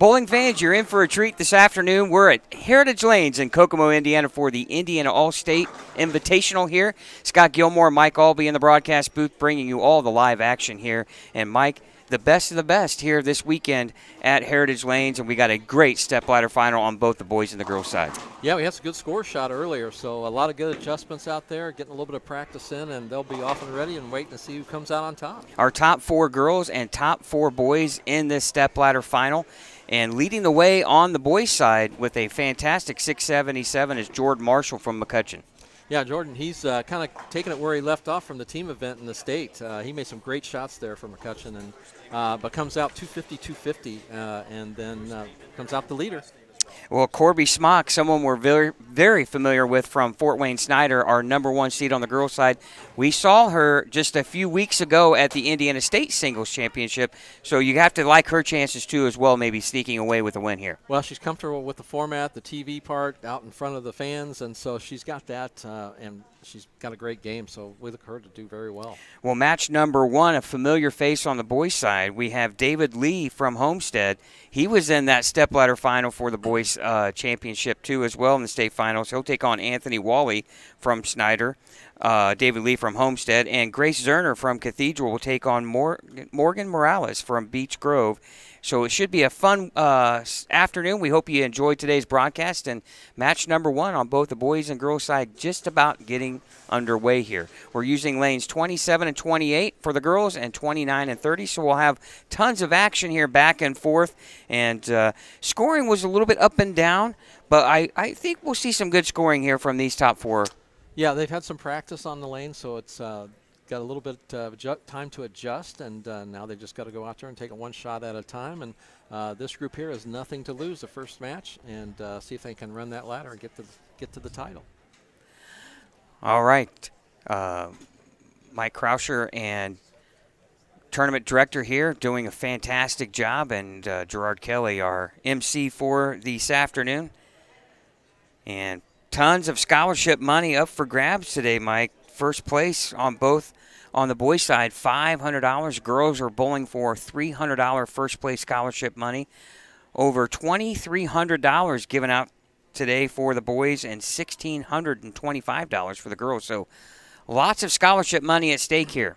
Bowling fans, you're in for a treat this afternoon. We're at Heritage Lanes in Kokomo, Indiana for the Indiana All-State Invitational here. Scott Gilmore, Mike Albee in the broadcast booth bringing you all the live action here. And Mike, the best of the best here this weekend at Heritage Lanes, and we got a great stepladder final on both the boys and the girls side. Yeah, we had some good score shot earlier, so a lot of good adjustments out there, getting a little bit of practice in, and they'll be off and ready and waiting to see who comes out on top. Our top 4 girls and top 4 boys in this stepladder final. And leading the way on the boys' side with a fantastic 677 is Jordan Marshall from McCutcheon. Yeah, Jordan, he's kind of taking it where he left off from the team event in the state. He made some great shots there for McCutcheon, and but comes out 250, 250, and then comes out the leader. Well, Corby Smock, someone we're very, very familiar with from Fort Wayne Snyder, our number 1 seed on the girls' side. We saw her just a few weeks ago at the Indiana State Singles Championship, so you have to like her chances too as well, maybe sneaking away with a win here. Well, she's comfortable with the format, the TV part, out in front of the fans, and so she's got that, and she's got a great game, so we look for her to do very well. Well, match number 1, a familiar face on the boys' side. We have David Lee from Homestead. He was in that stepladder final for the boys' championship too as well in the state finals. He'll take on Anthony Wally from Snyder, David Lee from Homestead, and Grace Zerner from Cathedral will take on Morgan Morales from Beech Grove. So it should be a fun afternoon. We hope you enjoyed today's broadcast, and match number 1 on both the boys and girls side just about getting underway here. We're using lanes 27 and 28 for the girls and 29 and 30, so we'll have tons of action here back and forth. And scoring was a little bit up and down, but I think we'll see some good scoring here from these top 4. Yeah, they've had some practice on the lane, so it's got a little bit of time to adjust, and now they just got to go out there and take it one shot at a time. And this group here has nothing to lose the first match, and see if they can run that ladder and get to the title. All right, Mike Krauscher and tournament director here doing a fantastic job, and Gerard Kelly, our MC for this afternoon. And tons of scholarship money up for grabs today, Mike. First place on both. On the boys' side, $500. Girls are bowling for $300 first place scholarship money. Over $2,300 given out today for the boys and $1,625 for the girls. So lots of scholarship money at stake here.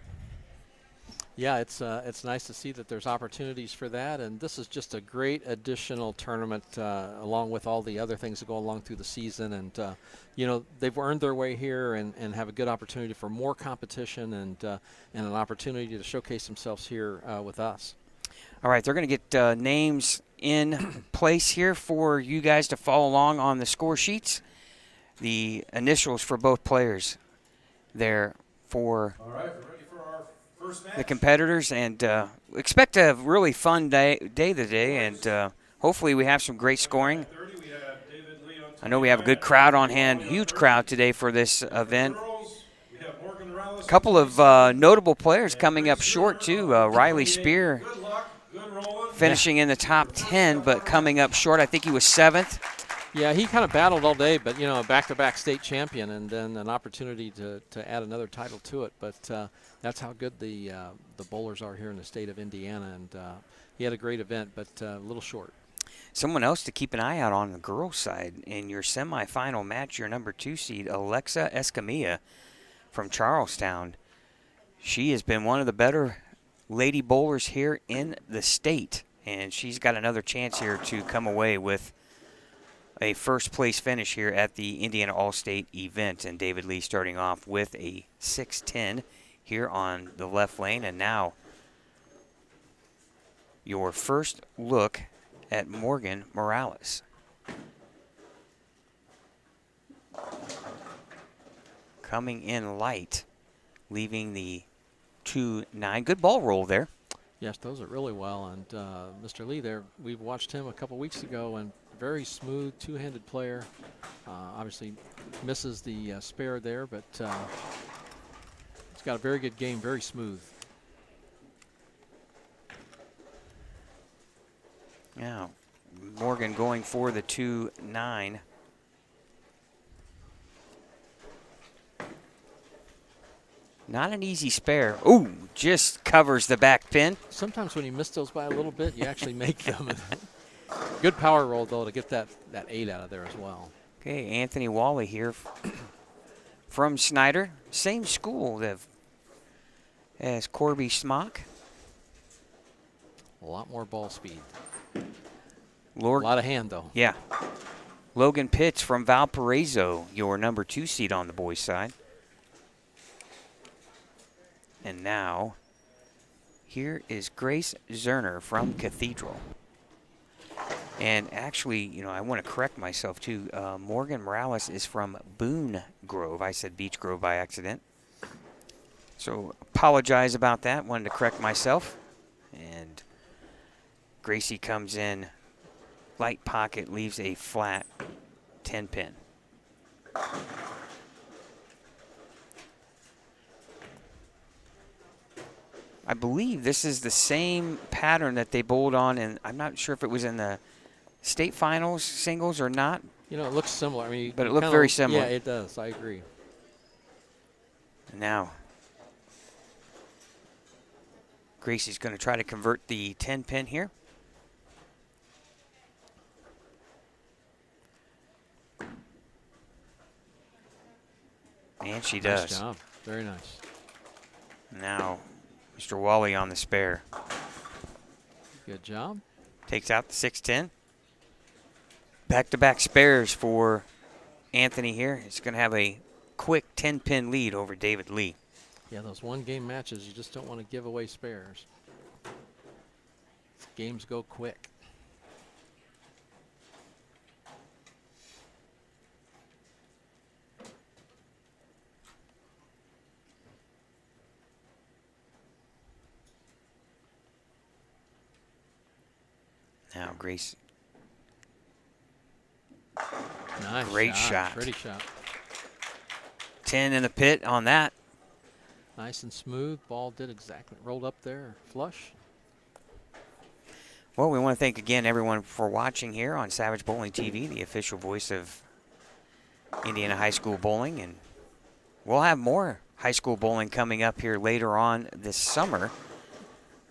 Yeah, it's nice to see that there's opportunities for that, and this is just a great additional tournament along with all the other things that go along through the season. And you know, they've earned their way here and have a good opportunity for more competition and an opportunity to showcase themselves here with us. All right, they're going to get names in place here for you guys to follow along on the score sheets. The initials for both players there for the competitors, and expect a really fun day today, and hopefully we have some great scoring. I know we have a good crowd on hand, huge crowd today for this event. A couple of notable players coming up short too. Riley Spear finishing in the top 10, but coming up short. I think he was 7th. Yeah, he kind of battled all day, but, you know, a back-to-back state champion and then an opportunity to add another title to it. But that's how good the bowlers are here in the state of Indiana. And he had a great event, but a little short. Someone else to keep an eye out on the girls' side in your semifinal match, your number 2 seed, Alexa Escamilla from Charlestown. She has been one of the better lady bowlers here in the state, and she's got another chance here to come away with a first-place finish here at the Indiana All-State event. And David Lee starting off with a 6-10 here on the left lane. And now your first look at Morgan Morales. Coming in light, leaving the 2-9. Good ball roll there. Yes, those are really well. And Mr. Lee there, we've watched him a couple weeks ago, and very smooth two-handed player. Obviously misses the spare there, but he's got a very good game, very smooth. Now, Morgan going for the 2-9. Not an easy spare. Ooh, just covers the back pin. Sometimes when you miss those by a little bit, you actually make them. Good power roll, though, to get that 8 out of there as well. Okay, Anthony Wally here from Snyder. Same school as Corby Smock. A lot more ball speed. A Lord, lot of hand, though. yeah. Logan Pitts from Valparaiso, your number 2 seed on the boys' side. And now, here is Grace Zerner from Cathedral. And actually, you know, I want to correct myself too. Morgan Morales is from Boone Grove. I said Beech Grove by accident. So apologize about that. Wanted to correct myself. And Gracie comes in, light pocket, leaves a flat 10 pin. I believe this is the same pattern that they bowled on, and I'm not sure if it was in the state finals singles or not. You know, it looks similar. I mean, but it looked very similar. Yeah, it does. I agree. Now, Gracie's going to try to convert the 10 pin here. And she does. Nice job. Very nice. Now, Mr. Wally on the spare. Good job. Takes out the 6-10. Back-to-back spares for Anthony here. He's going to have a quick 10-pin lead over David Lee. Yeah, those one-game matches, you just don't want to give away spares. Games go quick. Now, Grace. Nice Great shot. Pretty shot. 10 in the pit on that. Nice and smooth. Ball did exactly. Rolled up there. Flush. Well, we want to thank again everyone for watching here on Savage Bowling TV, the official voice of Indiana High School Bowling. And we'll have more high school bowling coming up here later on this summer.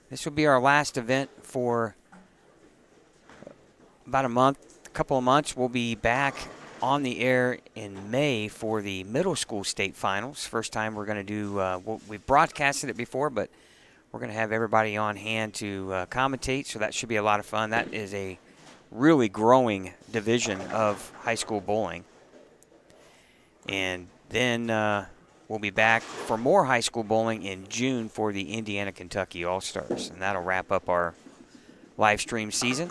This will be our last event for about a couple of months. We'll be back on the air in May for the middle school state finals. First time we're going to do, we've broadcasted it before, but we're going to have everybody on hand to commentate, so that should be a lot of fun. That is a really growing division of high school bowling. And then we'll be back for more high school bowling in June for the Indiana-Kentucky All-Stars, and that'll wrap up our live stream season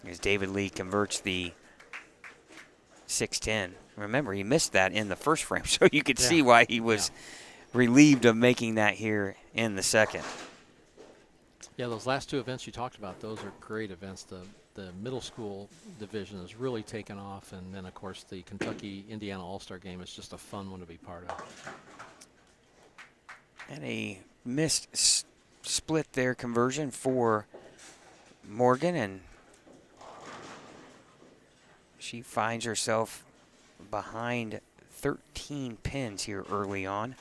as David Lee converts the 6-10. Remember, he missed that in the first frame, so you could see why he was relieved of making that here in the second. Yeah, those last two events you talked about, those are great events. The middle school division has really taken off, and then, of course, the Kentucky-Indiana All-Star game is just a fun one to be part of. And a missed split there conversion for Morgan, and she finds herself behind 13 pins here early on.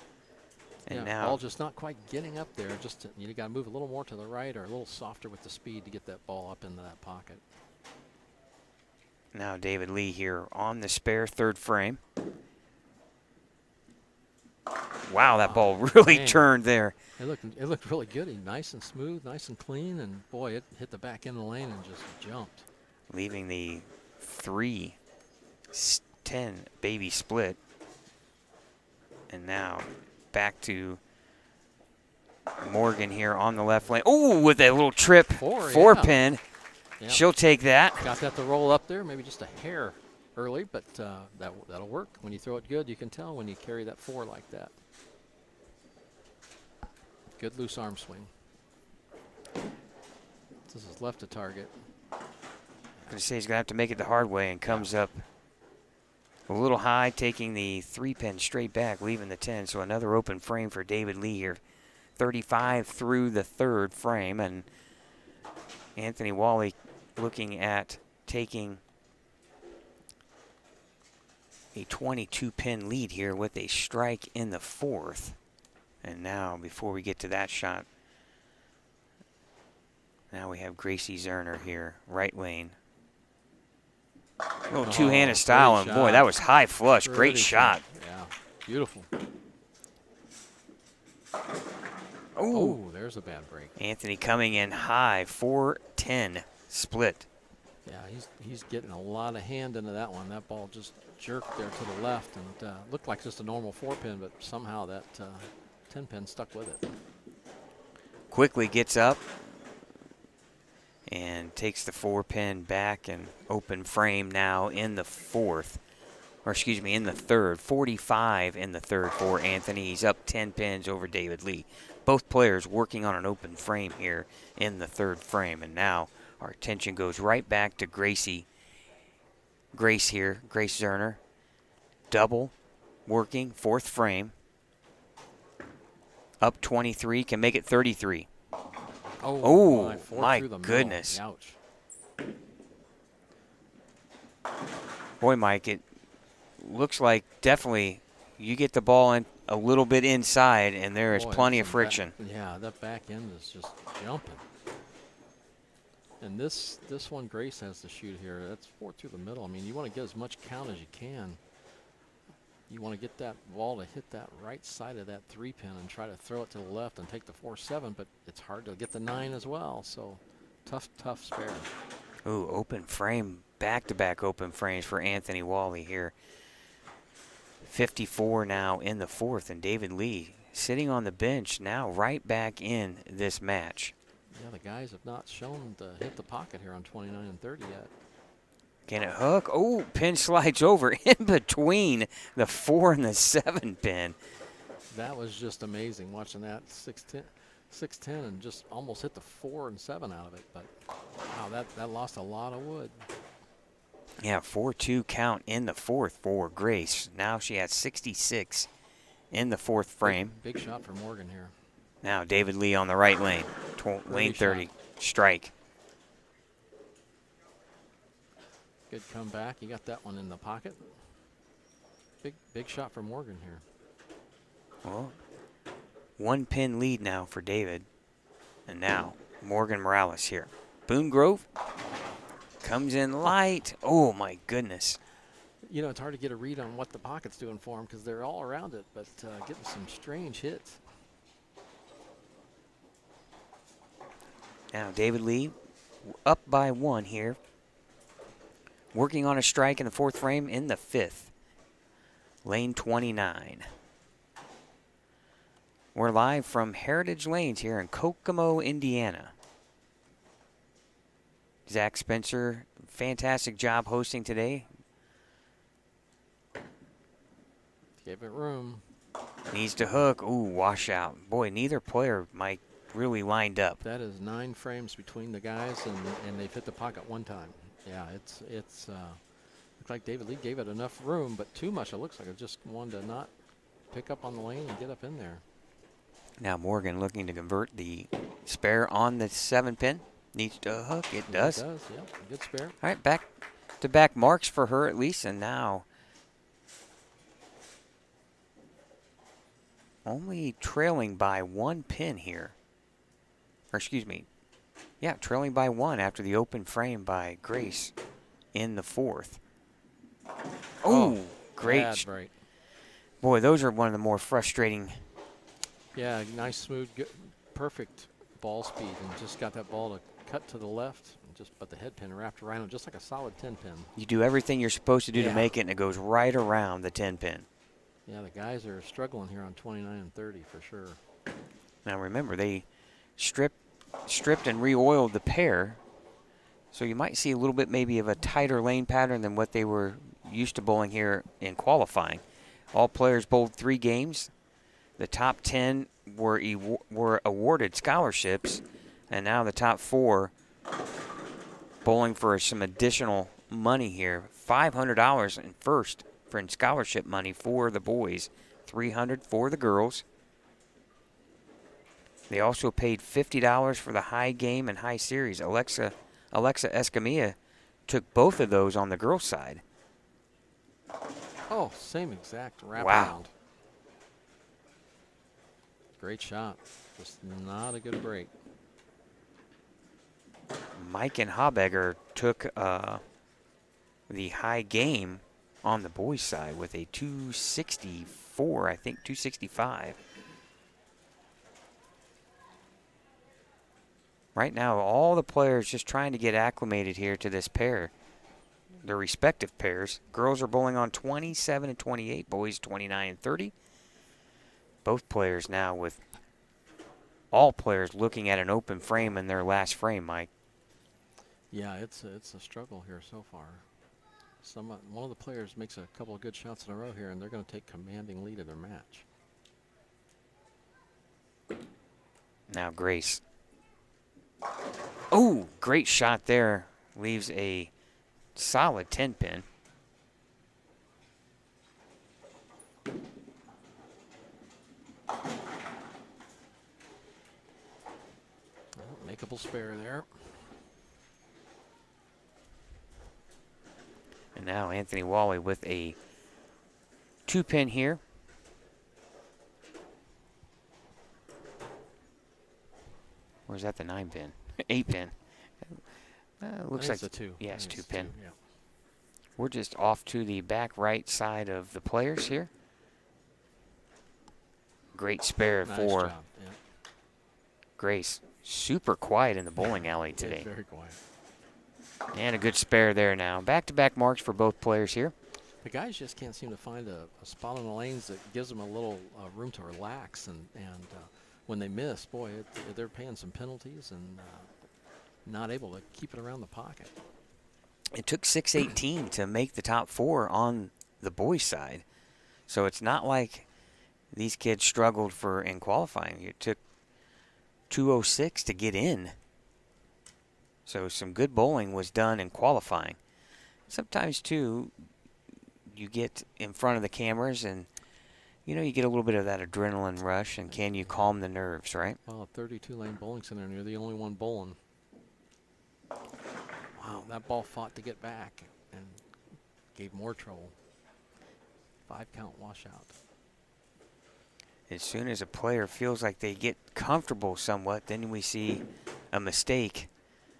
And now ball just not quite getting up there. Just you got to move a little more to the right or a little softer with the speed to get that ball up into that pocket. Now David Lee here on the spare third frame. Wow, that ball really turned there. It looked really good. Nice and smooth, nice and clean, and boy, it hit the back end of the lane and just jumped. Leaving the 3-10 baby split. And now back to Morgan here on the left lane. Oh, with a little trip four pin. Yep. She'll take that. Got that to roll up there, maybe just a hair early, but that'll work. When you throw it good, you can tell when you carry that 4 like that. Good loose arm swing. This is left to target. I'm going to say he's going to have to make it the hard way, and comes up a little high, taking the 3-pin straight back, leaving the 10. So another open frame for David Lee here. 35 through the third frame, and Anthony Wally looking at taking a 22-pin lead here with a strike in the fourth. And now, before we get to that shot, Now we have Gracie Zerner here, right lane. Little two-handed style, and boy, that was high flush. Great shot. Yeah, beautiful. Oh, there's a bad break. Anthony coming in high, 4-10 split. Yeah, he's getting a lot of hand into that one. That ball just jerked there to the left and looked like just a normal 4-pin, but somehow that 10-pin stuck with it. Quickly gets up and takes the 4-pin back and open frame now in the fourth. Or excuse me, in the third. 45 in the third for Anthony. He's up 10 pins over David Lee. Both players working on an open frame here in the third frame. And now our attention goes right back to Grace here, Grace Zerner. Double working, fourth frame. Up 23, can make it 33. Oh, my goodness. Ouch. Boy, Mike, it looks like definitely you get the ball in a little bit inside, and there is plenty of friction. That back end is just jumping. And this one, Grace has to shoot here. That's 4 through the middle. I mean, you want to get as much count as you can. You want to get that ball to hit that right side of that 3-pin and try to throw it to the left and take the 4-7, but it's hard to get the 9 as well. So tough spare. Ooh, open frame, back-to-back open frames for Anthony Wally here. 54 now in the fourth, and David Lee sitting on the bench now right back in this match. Yeah, the guys have not shown to hit the pocket here on 29 and 30 yet. Can it hook? Oh, pin slides over in between the 4 and the 7 pin. That was just amazing watching that 6-10 and just almost hit the 4 and 7 out of it. But wow, that lost a lot of wood. Yeah, 4-2 count in the fourth for Grace. Now she has 66 in the fourth frame. Big shot for Morgan here. Now David Lee on the right lane. Lane 30, strike. Good comeback. You got that one in the pocket. Big shot for Morgan here. Well, 1 pin lead now for David. And now Morgan Morales here. Boone Grove comes in light. Oh, my goodness. You know, it's hard to get a read on what the pocket's doing for him because they're all around it, but getting some strange hits. Now David Lee up by 1 here. Working on a strike in the fourth frame in the fifth. Lane 29. We're live from Heritage Lanes here in Kokomo, Indiana. Zach Spencer, fantastic job hosting today. Gave it room. Needs to hook. Ooh, washout. Boy, neither player, Mike, really lined up. That is 9 frames between the guys, and they've hit the pocket 1 time. Yeah, it's looks like David Lee gave it enough room, but too much. It looks like it just wanted to not pick up on the lane and get up in there. Now Morgan looking to convert the spare on the 7 pin. Needs to hook. It does. It does, yep. Good spare. All right, back-to-back marks for her at least, and now only trailing by 1 pin here. Or excuse me. Yeah, trailing by 1 after the open frame by Grace in the fourth. Oh, great. Bad break. Boy, those are one of the more frustrating. Yeah, nice, smooth, good, perfect ball speed, and just got that ball to cut to the left, and but the head pin wrapped around it, just like a solid 10 pin. You do everything you're supposed to do to make it, and it goes right around the 10 pin. Yeah, the guys are struggling here on 29 and 30 for sure. Now remember, they stripped and re-oiled the pair, so you might see a little bit maybe of a tighter lane pattern than what they were used to bowling here in qualifying. All players bowled 3 games. The top 10 were awarded scholarships, and now the top 4 bowling for some additional money here. $500 in first for scholarship money for the boys, $300 for the girls. They also paid $50 for the high game and high series. Alexa Escamilla took both of those on the girls' side. Oh, same exact wraparound. Wow. Great shot. Just not a good break. Mike and Habegger took the high game on the boys' side with a 264, I think 265. Right now, all the players just trying to get acclimated here to this pair, their respective pairs. Girls are bowling on 27 and 28, boys 29 and 30. Both players now with all players looking at an open frame in their last frame, Mike. Yeah, it's a struggle here so far. One of the players makes a couple of good shots in a row here, and they're going to take commanding lead of their match. Now Grace. Oh, great shot there. Leaves a solid 10 pin. Makeable spare there. And now Anthony Wally with a 2 pin here. Or is that the 9 pin? 8 pin. Looks like it's a 2. Yeah, it's 2 it's pin. 2, yeah. We're just off to the back right side of the players here. Great spare Nice for job. Yeah. Grace. Super quiet in the bowling alley today. Very quiet. And a good spare there now. Back-to-back marks for both players here. The guys just can't seem to find a spot on the lanes that gives them a little room to relax. And when they miss, boy, they're paying some penalties and not able to keep it around the pocket. It took 618 to make the top 4 on the boys' side. So it's not like these kids struggled in qualifying. It took 206 to get in. So some good bowling was done in qualifying. Sometimes, too, you get in front of the cameras and, you get a little bit of that adrenaline rush, and can you calm the nerves, right? Well, a 32-lane bowling center, and you're the only one bowling. Wow, that ball fought to get back and gave more trouble. 5-count washout. As soon as a player feels like they get comfortable somewhat, then we see a mistake.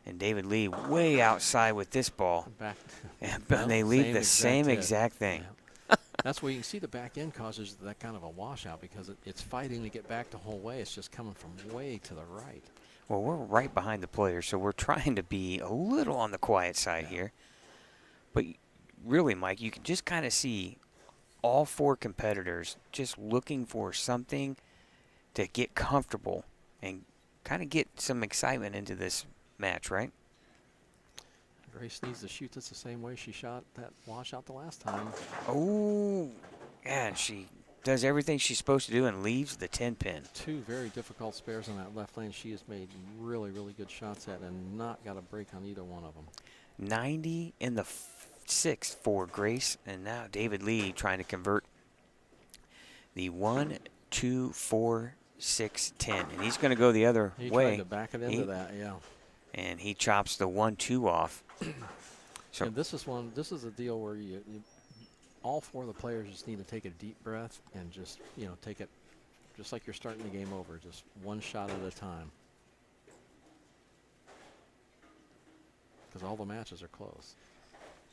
And David Lee way outside with this ball. Back. And they leave the same exact thing. Yeah. That's where you can see the back end causes that kind of a washout because it's fighting to get back the whole way. It's just coming from way to the right. Well, we're right behind the players, so we're trying to be a little on the quiet side here. But really, Mike, you can just kind of see all 4 competitors just looking for something to get comfortable and kind of get some excitement into this match, right? Grace needs to shoot this the same way she shot that washout the last time. Oh, yeah, and she does everything she's supposed to do and leaves the 10 pin. 2 very difficult spares on that left lane. She has made really, really good shots at and not got a break on either one of them. 90 in the 6th for Grace, and now David Lee trying to convert the 1, 2, 4, 6, 10, and he's going to go the other way. He tried to back it into that, yeah. And he chops the 1, 2 off. So and this is a deal where all 4 of the players just need to take a deep breath and just take it just like you're starting the game over, just one shot at a time. Because all the matches are close.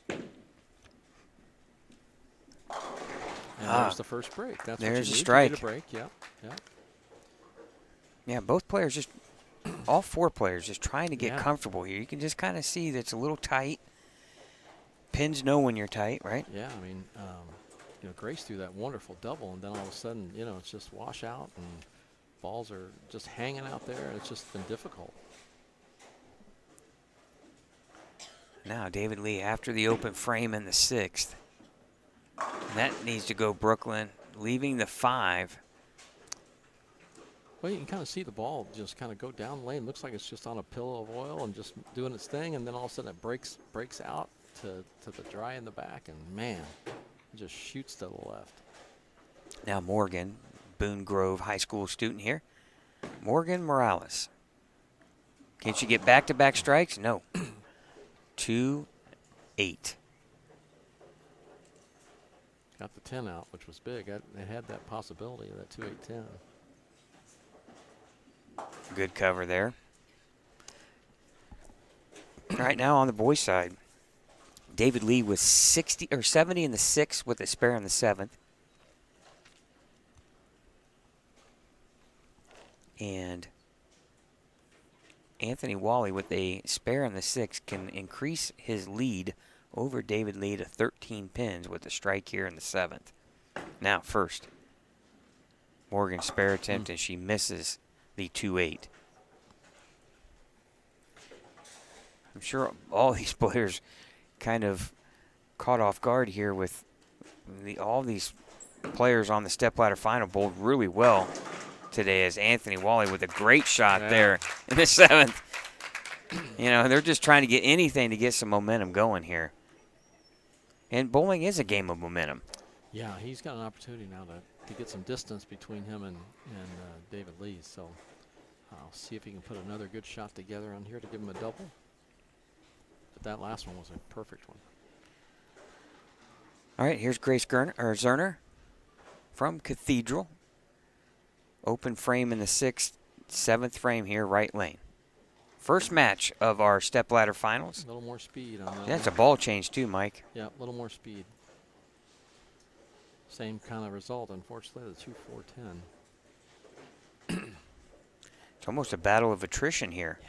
And there's the first break. That's there's what you a need strike. To get a break. Yep. Yep. Yeah, both players just, all 4 players just trying to get comfortable here. You can just kind of see that it's a little tight. Pins know when you're tight, right? Yeah, I mean, Grace threw that wonderful double, and then all of a sudden, it's just wash out, and balls are just hanging out there. It's just been difficult. Now David Lee after the open frame in the 6th. That needs to go Brooklyn, leaving the 5. Well, you can kind of see the ball just kind of go down the lane. Looks like it's just on a pillow of oil and just doing its thing, and then all of a sudden it breaks out to the dry in the back, and man, it just shoots to the left. Now Morgan, Boone Grove High School student here. Morgan Morales. Can she get back-to-back strikes? No. 2-8. Got the 10 out, which was big. It had that possibility of that 2-8-10. Good cover there. Right now on the boys' side, David Lee was 60 or 70 in the 6th with a spare in the 7th. And Anthony Wally with a spare in the 6th can increase his lead over David Lee to 13 pins with a strike here in the 7th. Now first, Morgan's spare attempt, and she misses the 2-8. I'm sure all these players kind of caught off guard here with all these players on the stepladder final bowled really well today, as Anthony Wally with a great shot there in the 7th. You know, they're just trying to get anything to get some momentum going here. And bowling is a game of momentum. Yeah, he's got an opportunity now to get some distance between him and David Lee. So I'll see if he can put another good shot together on here to give him a double. But that last one was a perfect one. All right, here's Grace Zerner from Cathedral. Open frame in the 6th, 7th frame here, right lane. First match of our stepladder finals. A little more speed on that. That's a ball change too, Mike. Yeah, a little more speed. Same kind of result, unfortunately, the 2-4-10. It's almost a battle of attrition here. Yeah.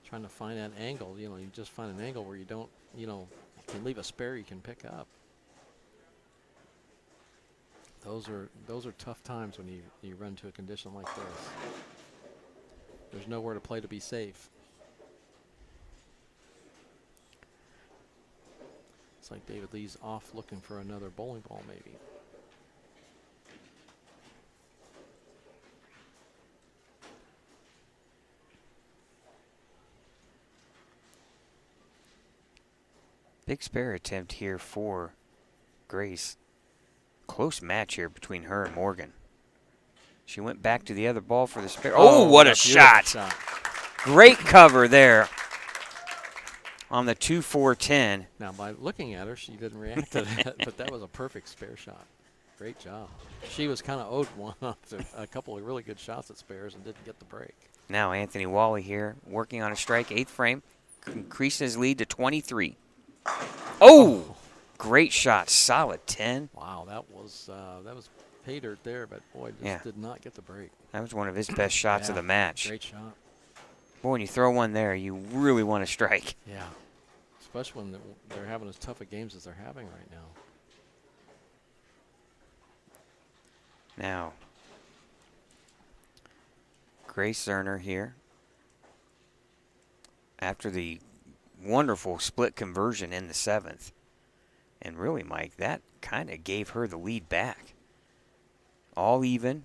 Trying to find that angle, you just find an angle where you don't, you can leave a spare you can pick up. Those are tough times when you run to a condition like this. There's nowhere to play to be safe. It's like David Lee's off looking for another bowling ball maybe. Big spare attempt here for Grace. Close match here between her and Morgan. She went back to the other ball for the spare. Oh, what a shot. Great cover there on the 2-4-10. Now, by looking at her, she didn't react to that, but that was a perfect spare shot. Great job. She was kind of owed one after a couple of really good shots at spares and didn't get the break. Now Anthony Wally here working on a strike, 8th frame. Increases his lead to 23. Oh! Great shot, solid 10. Wow, that was pay dirt there, but boy, just did not get the break. That was one of his best shots of the match. Great shot. Boy, when you throw one there, you really want to strike. Yeah, especially when they're having as tough a games as they're having right now. Now, Grace Zerner here. After the wonderful split conversion in the 7th. And really, Mike, that kind of gave her the lead back. All even.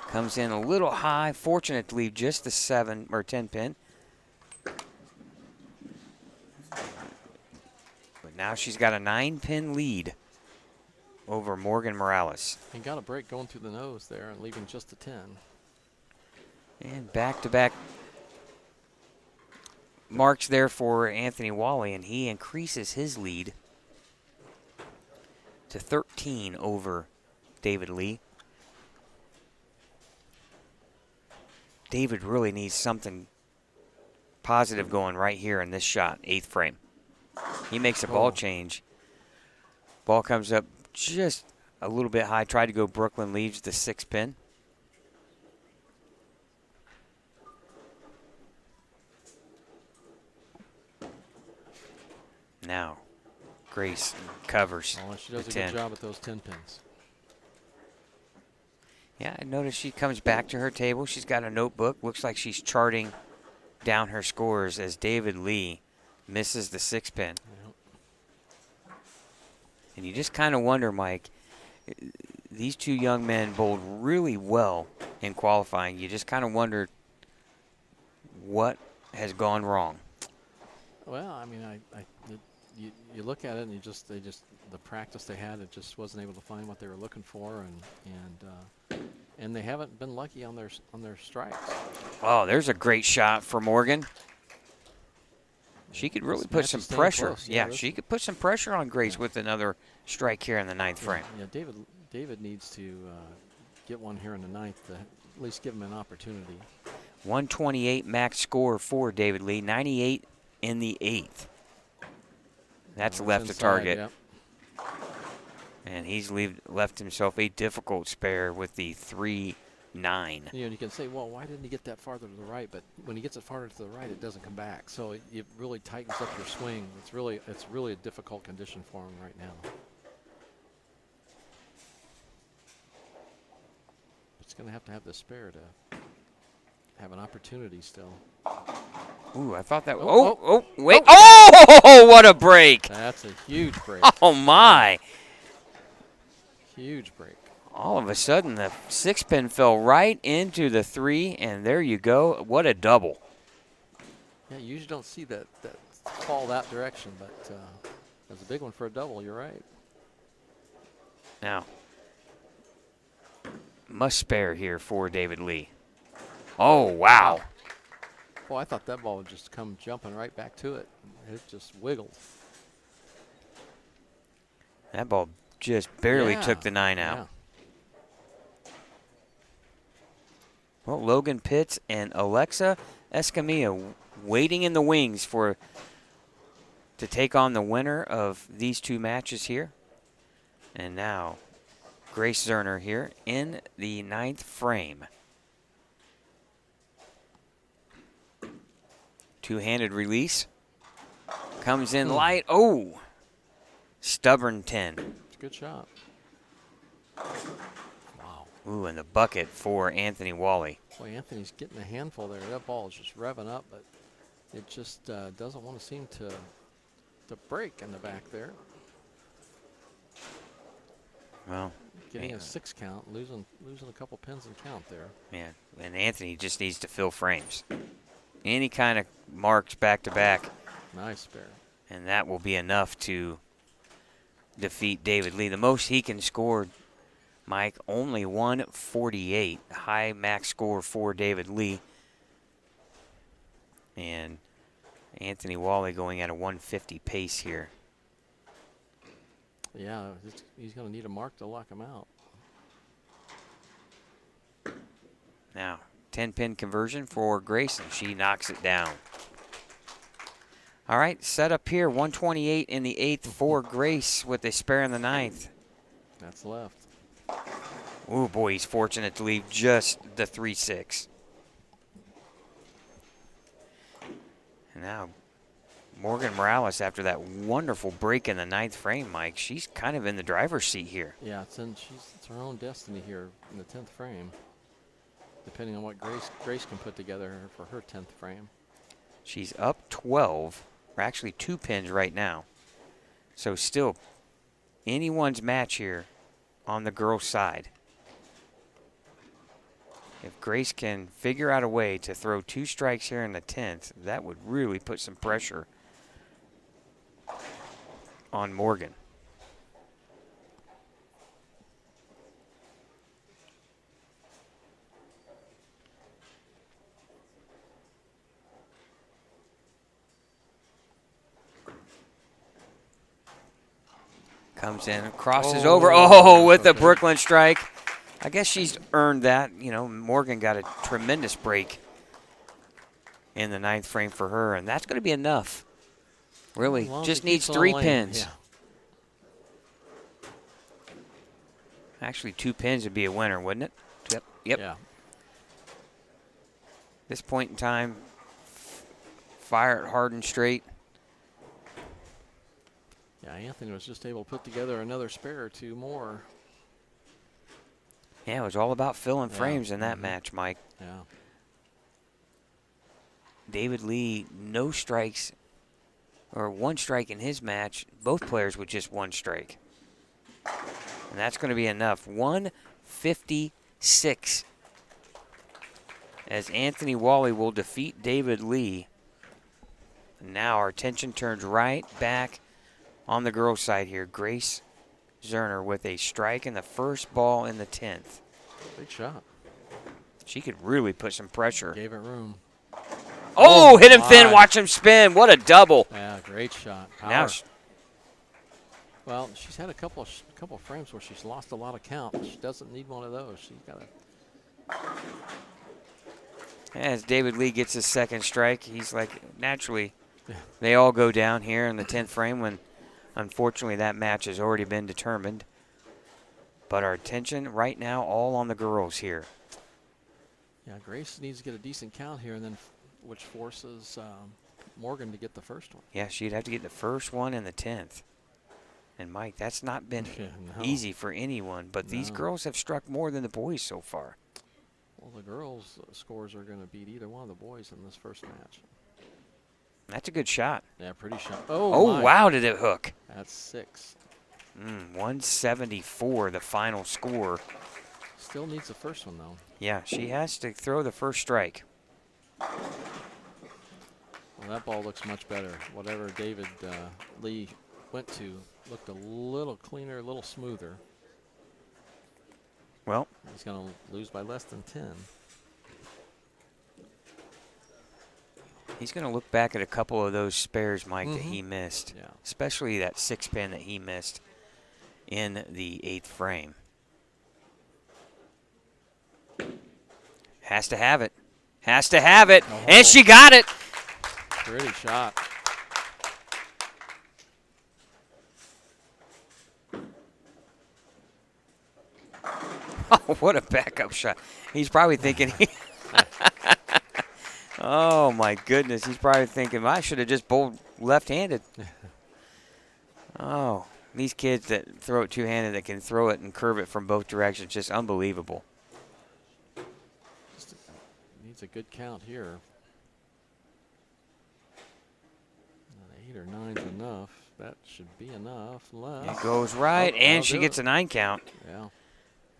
Comes in a little high. Fortunate to leave just the 7 or 10 pin. But now she's got a 9-pin lead over Morgan Morales. And got a break going through the nose there and leaving just the 10. And back-to-back marks there for Anthony Wally, and he increases his lead to 13 over David Lee. David really needs something positive going right here in this shot, 8th frame. He makes a ball change. Ball comes up just a little bit high. Tried to go Brooklyn, leaves the 6 pin. Now, Grace covers she does the a 10. good job at those 10 pins. Yeah, I noticed she comes back to her table. She's got a notebook. Looks like she's charting down her scores as David Lee misses the 6 pin. Yep. And you just kind of wonder, Mike, these two young men bowled really well in qualifying. You just kind of wonder what has gone wrong. Well, I mean, you look at it and the practice they had, it just wasn't able to find what they were looking for, and they haven't been lucky on their strikes. Oh, there's a great shot for Morgan. She could really put some pressure. Close. Yeah, she could put some pressure on Grace with another strike here in the 9th frame. Yeah, David needs to get one here in the 9th to at least give him an opportunity. 128 max score for David Lee, 98 in the 8th. That's left to inside, target. Yep. And he's left himself a difficult spare with the 3-9. You know, you can say, well, why didn't he get that farther to the right? But when he gets it farther to the right, it doesn't come back. So it really tightens up your swing. It's really a difficult condition for him right now. It's going to have the spare to have an opportunity still. Ooh, I thought that. Wait. Oh, what a break! That's a huge break. Oh, my. Huge break. All of a sudden, the 6-pin fell right into the 3, and there you go. What a double. Yeah, you usually don't see that fall that direction, but that's a big one for a double. You're right. Now, must spare here for David Lee. Oh, wow. Well, I thought that ball would just come jumping right back to it. It just wiggled. That ball just barely took the 9 out. Yeah. Well, Logan Pitts and Alexa Escamilla waiting in the wings to take on the winner of these 2 matches here. And now, Grace Zerner here in the 9th frame. Two-handed release. Comes in light. Oh! Stubborn 10. It's a good shot. Wow. Ooh, and the bucket for Anthony Wally. Boy, Anthony's getting a handful there. That ball is just revving up, but it just doesn't want to seem to break in the back there. Well, getting a 6 count, losing a couple pins and count there. Man, and Anthony just needs to fill frames. Any kind of marks back to back. Nice spare. And that will be enough to defeat David Lee. The most he can score, Mike, only 148. High max score for David Lee. And Anthony Wally going at a 150 pace here. Yeah, he's going to need a mark to lock him out. Now, 10-pin conversion for Grayson. She knocks it down. All right, set up here, 128 in the 8th for Grace with a spare in the 9th. That's left. Ooh, boy, he's fortunate to leave just the 3-6. And now, Morgan Morales, after that wonderful break in the 9th frame, Mike, she's kind of in the driver's seat here. Yeah, it's her own destiny here in the 10th frame, depending on what Grace can put together for her 10th frame. She's up 12, or actually 2 pins right now. So still anyone's match here on the girls' side. If Grace can figure out a way to throw 2 strikes here in the 10th, that would really put some pressure on Morgan. Comes in, crosses over. Oh, with the Brooklyn strike. I guess she's earned that. You know, Morgan got a tremendous break in the 9th frame for her, and that's going to be enough. Really, just needs 3 pins. Yeah. Actually, 2 pins would be a winner, wouldn't it? Yep. Yeah. This point in time, fire it hard and straight. Yeah, Anthony was just able to put together another spare or 2 more. Yeah, it was all about filling frames in that match, Mike. Yeah. David Lee, no strikes, or 1 strike in his match. Both players with just 1 strike. And that's going to be enough. 156. As Anthony Wally will defeat David Lee. Now our attention turns right back on the girls' side here. Grace Zerner with a strike in the first ball in the 10th. Big shot. She could really put some pressure. Gave it room. Oh, hit him thin, watch him spin. What a double. Yeah, great shot. Power. Now well, she's had a couple frames where she's lost a lot of count. She doesn't need one of those. She's got to. As David Lee gets his second strike, he's like, naturally, they all go down here in the 10th frame when, unfortunately, that match has already been determined. But our attention right now all on the girls here. Yeah, Grace needs to get a decent count here, and then which forces Morgan to get the first one. Yeah, she'd have to get the first one in the 10th. And, Mike, that's not been No. easy for anyone. But these girls have struck more than the boys so far. Well, the girls' scores are going to beat either one of the boys in this first match. That's a good shot. Yeah, pretty shot. Oh, wow, did it hook. That's 6. 174, the final score. Still needs the first one, though. Yeah, she has to throw the first strike. Well, that ball looks much better. Whatever David Lee went to looked a little cleaner, a little smoother. Well, he's going to lose by less than 10. He's going to look back at a couple of those spares, Mike, that he missed, especially that 6-pin that he missed in the 8th frame. Has to have it. Has to have it. Oh. And she got it. Pretty shot. Oh, what a backup shot. He's probably thinking, oh, my goodness. He's probably thinking, I should have just bowled left-handed. Oh, these kids that throw it two-handed, that can throw it and curve it from both directions, just unbelievable. Needs a good count here. 8 or 9's enough. That should be enough. Left. It goes right, and she gets a 9 count. Yeah.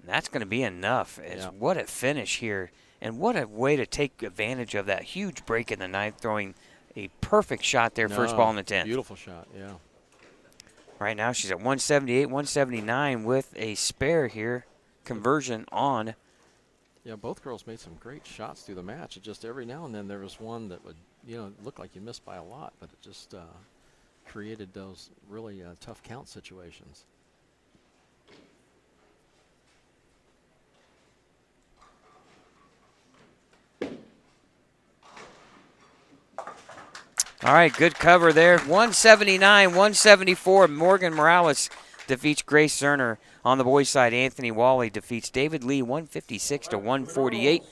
And that's going to be enough. What a finish here. And what a way to take advantage of that huge break in the 9th, throwing a perfect shot there, first ball in the 10th. Beautiful shot, yeah. Right now she's at 178, 179 with a spare here. Conversion on. Yeah, both girls made some great shots through the match. It just every now and then there was one that would, look like you missed by a lot, but it just created those really tough count situations. All right, good cover there. 179, 174. Morgan Morales defeats Grace Zerner. On the boys' side, Anthony Wally defeats David Lee 156 to 148.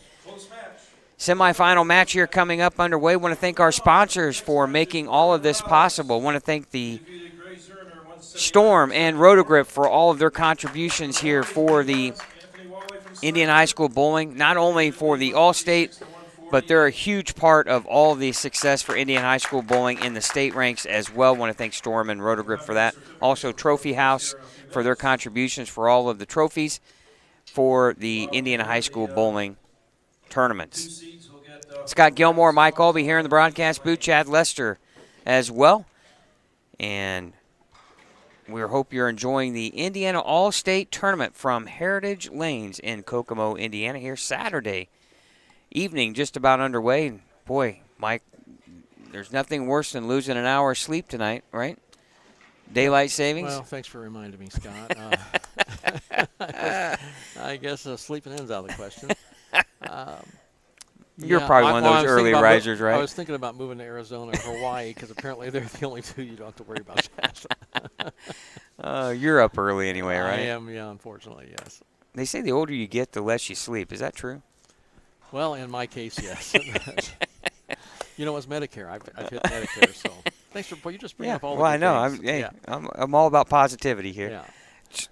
Semifinal match here coming up underway. Want to thank our sponsors for making all of this possible. Want to thank the Storm and Rotogrip for all of their contributions here for the Indiana High School Bowling, not only for the All-State, but they're a huge part of all the success for Indiana High School bowling in the state ranks as well. Want to thank Storm and Rotogrip for that. Also, Trophy House for their contributions for all of the trophies for the Indiana High School bowling tournaments. Scott Gilmore, Mike Albee here in the broadcast booth, Chad Lester as well. And we hope you're enjoying the Indiana All-State Tournament from Heritage Lanes in Kokomo, Indiana here Saturday evening, just about underway. Boy, Mike, there's nothing worse than losing an hour of sleep tonight, right? Daylight savings? Well, thanks for reminding me, Scott. I guess sleeping in's out of the question. You're probably one of those early risers, right? I was thinking about moving to Arizona or Hawaii because apparently they're the only two you don't have to worry about. You're up early anyway, right? I am, yeah, unfortunately, yes. They say the older you get, the less you sleep. Is that true? Well, in my case, yes. It's Medicare. I've hit Medicare, so thanks for you just bring up all the good things. I'm all about positivity here. Yeah.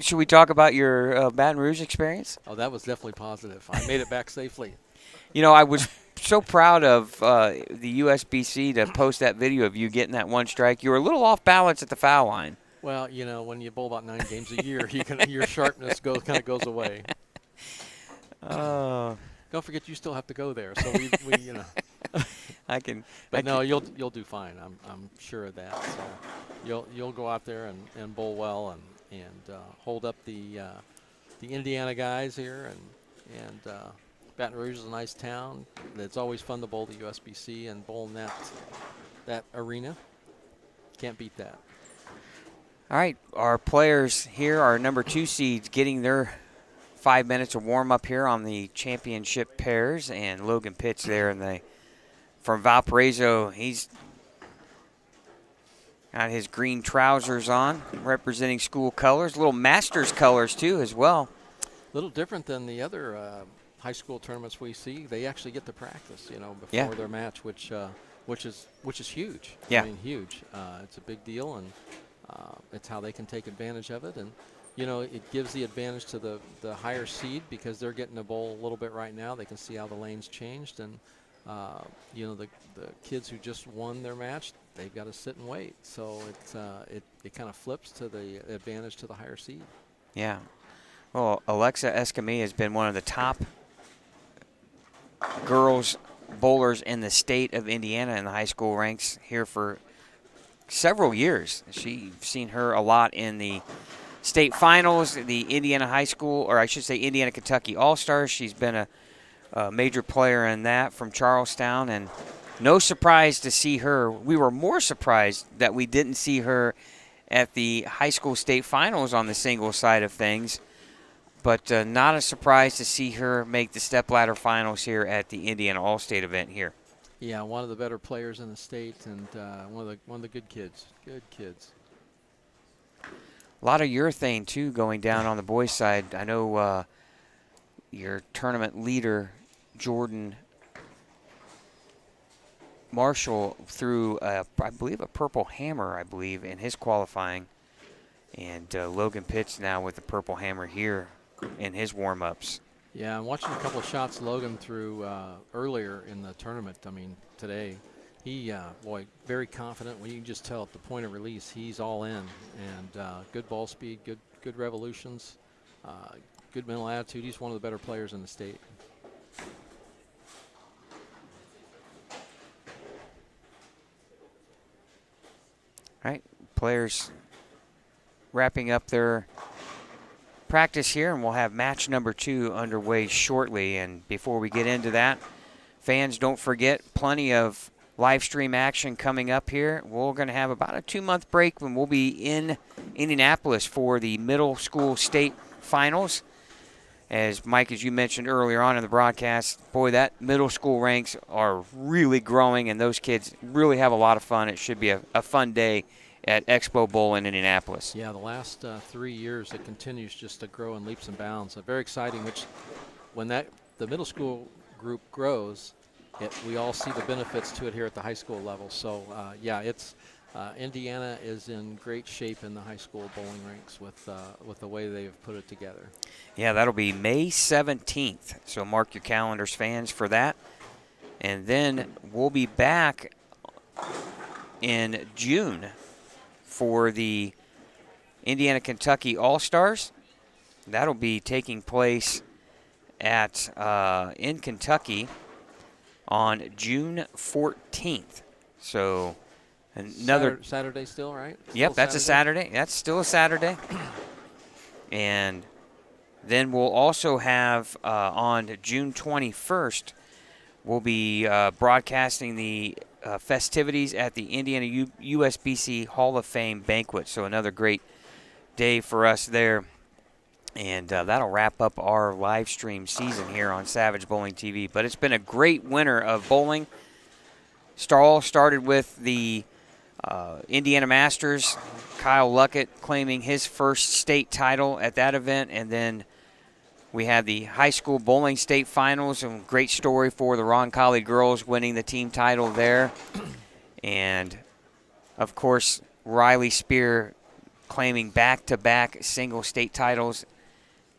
Should we talk about your Baton Rouge experience? Oh, that was definitely positive. I made it back safely. I was so proud of the USBC to post that video of you getting that one strike. You were a little off balance at the foul line. Well, when you bowl about 9 games a year, your sharpness kind of goes away. Don't forget, you still have to go there. So we I can. But no, you'll do fine. I'm sure of that. So you'll go out there and bowl well and hold up the Indiana guys here and Baton Rouge is a nice town. It's always fun to bowl the USBC and bowl in that arena. Can't beat that. All right, our players here are number 2 seeds getting their 5 minutes of warm-up here on the championship pairs, and Logan Pitts there from Valparaiso. He's got his green trousers on, representing school colors, little Masters colors too as well. A little different than the other high school tournaments we see. They actually get to practice, before their match, which is huge. Yeah. I mean, huge. It's a big deal, and it's how they can take advantage of it. And it gives the advantage to the higher seed because they're getting to bowl a little bit right now. They can see how the lanes changed, and the kids who just won their match, they've got to sit and wait. So it kind of flips to the advantage to the higher seed. Yeah. Well, Alexa Escamilla has been one of the top girls bowlers in the state of Indiana in the high school ranks here for several years. You've seen her a lot in the state finals, the Indiana High School, or I should say Indiana Kentucky All-Stars. She's been a major player in that from Charlestown, and no surprise to see her. We were more surprised that we didn't see her at the high school state finals on the singles side of things, but not a surprise to see her make the stepladder finals here at the Indiana All-State event here. Yeah, one of the better players in the state, and one of the good kids. Good kids. A lot of urethane, too, going down on the boys' side. I know your tournament leader, Jordan Marshall, threw, I believe, a purple hammer, in his qualifying. And Logan Pitts now with the purple hammer here in his warm-ups. Yeah, I'm watching a couple of shots Logan threw earlier in the tournament. I mean, today. He, very confident. When you can just tell at the point of release, he's all in. And good ball speed, good revolutions, good mental attitude. He's one of the better players in the state. All right, players wrapping up their practice here, and we'll have match number 2 underway shortly. And before we get into that, fans, don't forget, plenty of live stream action coming up here. We're going to have about a 2-month break when we'll be in Indianapolis for the middle school state finals. As Mike, as you mentioned earlier on in the broadcast, boy, that middle school ranks are really growing, and those kids really have a lot of fun. It should be a fun day at Expo Bowl in Indianapolis. Yeah, the last 3 years, it continues just to grow in leaps and bounds. Very exciting, which when the middle school group grows, we all see the benefits to it here at the high school level. So, Indiana is in great shape in the high school bowling ranks with the way they've put it together. Yeah, that'll be May 17th. So mark your calendars, fans, for that. And then we'll be back in June for the Indiana Kentucky All-Stars. That'll be taking place in Kentucky on June 14th. So another Saturday still, right? Yep, that's a Saturday. That's still a Saturday. And then we'll also have on June 21st, we'll be broadcasting the festivities at the Indiana USBC Hall of Fame banquet. So another great day for us there. And that'll wrap up our live stream season here on Savage Bowling TV. But it's been a great winter of bowling. All started with the Indiana Masters. Kyle Luckett claiming his first state title at that event. And then we had the high school bowling state finals. And great story for the Roncalli girls winning the team title there. And, of course, Riley Spear claiming back-to-back single state titles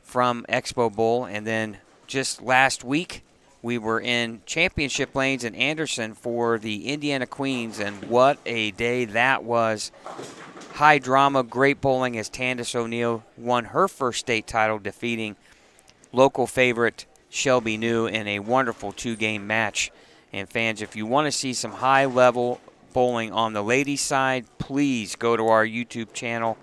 from Expo Bowl. And then just last week, we were in championship lanes in Anderson for the Indiana Queens, and what a day that was. High drama, great bowling as Tandis O'Neill won her first state title, defeating local favorite Shelby New in a wonderful 2-game match. And fans, if you want to see some high-level bowling on the ladies' side, please go to our YouTube channel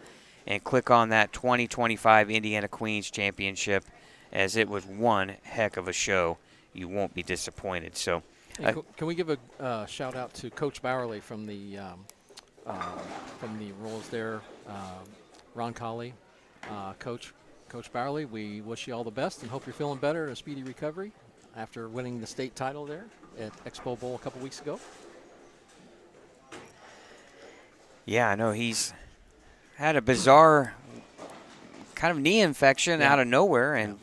and click on that 2025 Indiana Queens Championship, as it was one heck of a show. You won't be disappointed. So, can we give a shout out to Coach Bowerly from the roles there, Roncalli, Coach Coach Bowerly, we wish you all the best and hope you're feeling better and a speedy recovery after winning the state title there at Expo Bowl a couple weeks ago. Yeah, I know he's had a bizarre kind of knee infection out of nowhere, and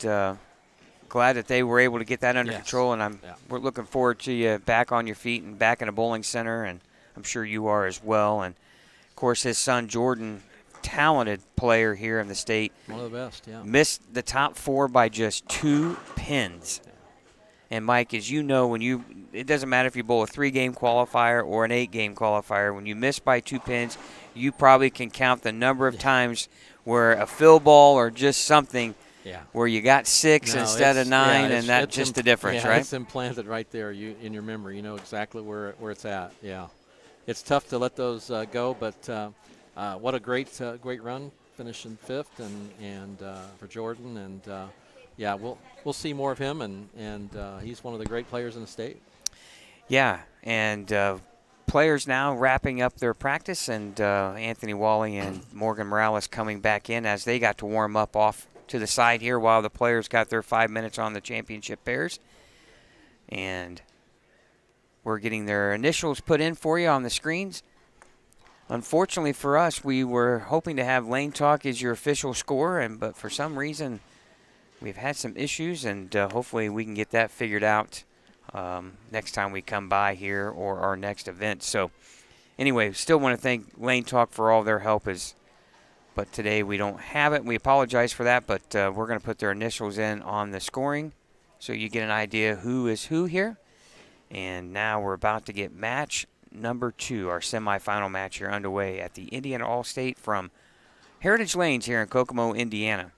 glad that they were able to get that under control. And we're looking forward to you back on your feet and back in a bowling center, and I'm sure you are as well. And of course, his son Jordan, talented player here in the state, one of the best. Yeah, missed the top 4 by just 2 pins. And Mike, as you know, it doesn't matter if you bowl a 3-game qualifier or an 8-game qualifier. When you miss by 2 pins, you probably can count the number of times where a fill ball or just something where you got 6 instead of 9, and that's just the difference, right? It's implanted right there in your memory. You know exactly where it's at. Yeah, it's tough to let those go, but what a great run, finishing 5th, and for Jordan, and yeah, we'll see more of him, and he's one of the great players in the state. Yeah, and players now wrapping up their practice, and Anthony Wally and Morgan Morales coming back in as they got to warm up off to the side here while the players got their 5 minutes on the championship pairs. And we're getting their initials put in for you on the screens. Unfortunately for us, we were hoping to have Lane Talk as your official score, but for some reason we've had some issues, and hopefully we can get that figured out next time we come by here or our next event. So anyway, still want to thank Lane Talk for all their help, but today we don't have it. We apologize for that, but we're going to put their initials in on the scoring so you get an idea who is who here. And now we're about to get match number 2, our semifinal match here underway at the Indiana All-State from Heritage Lanes here in Kokomo, Indiana.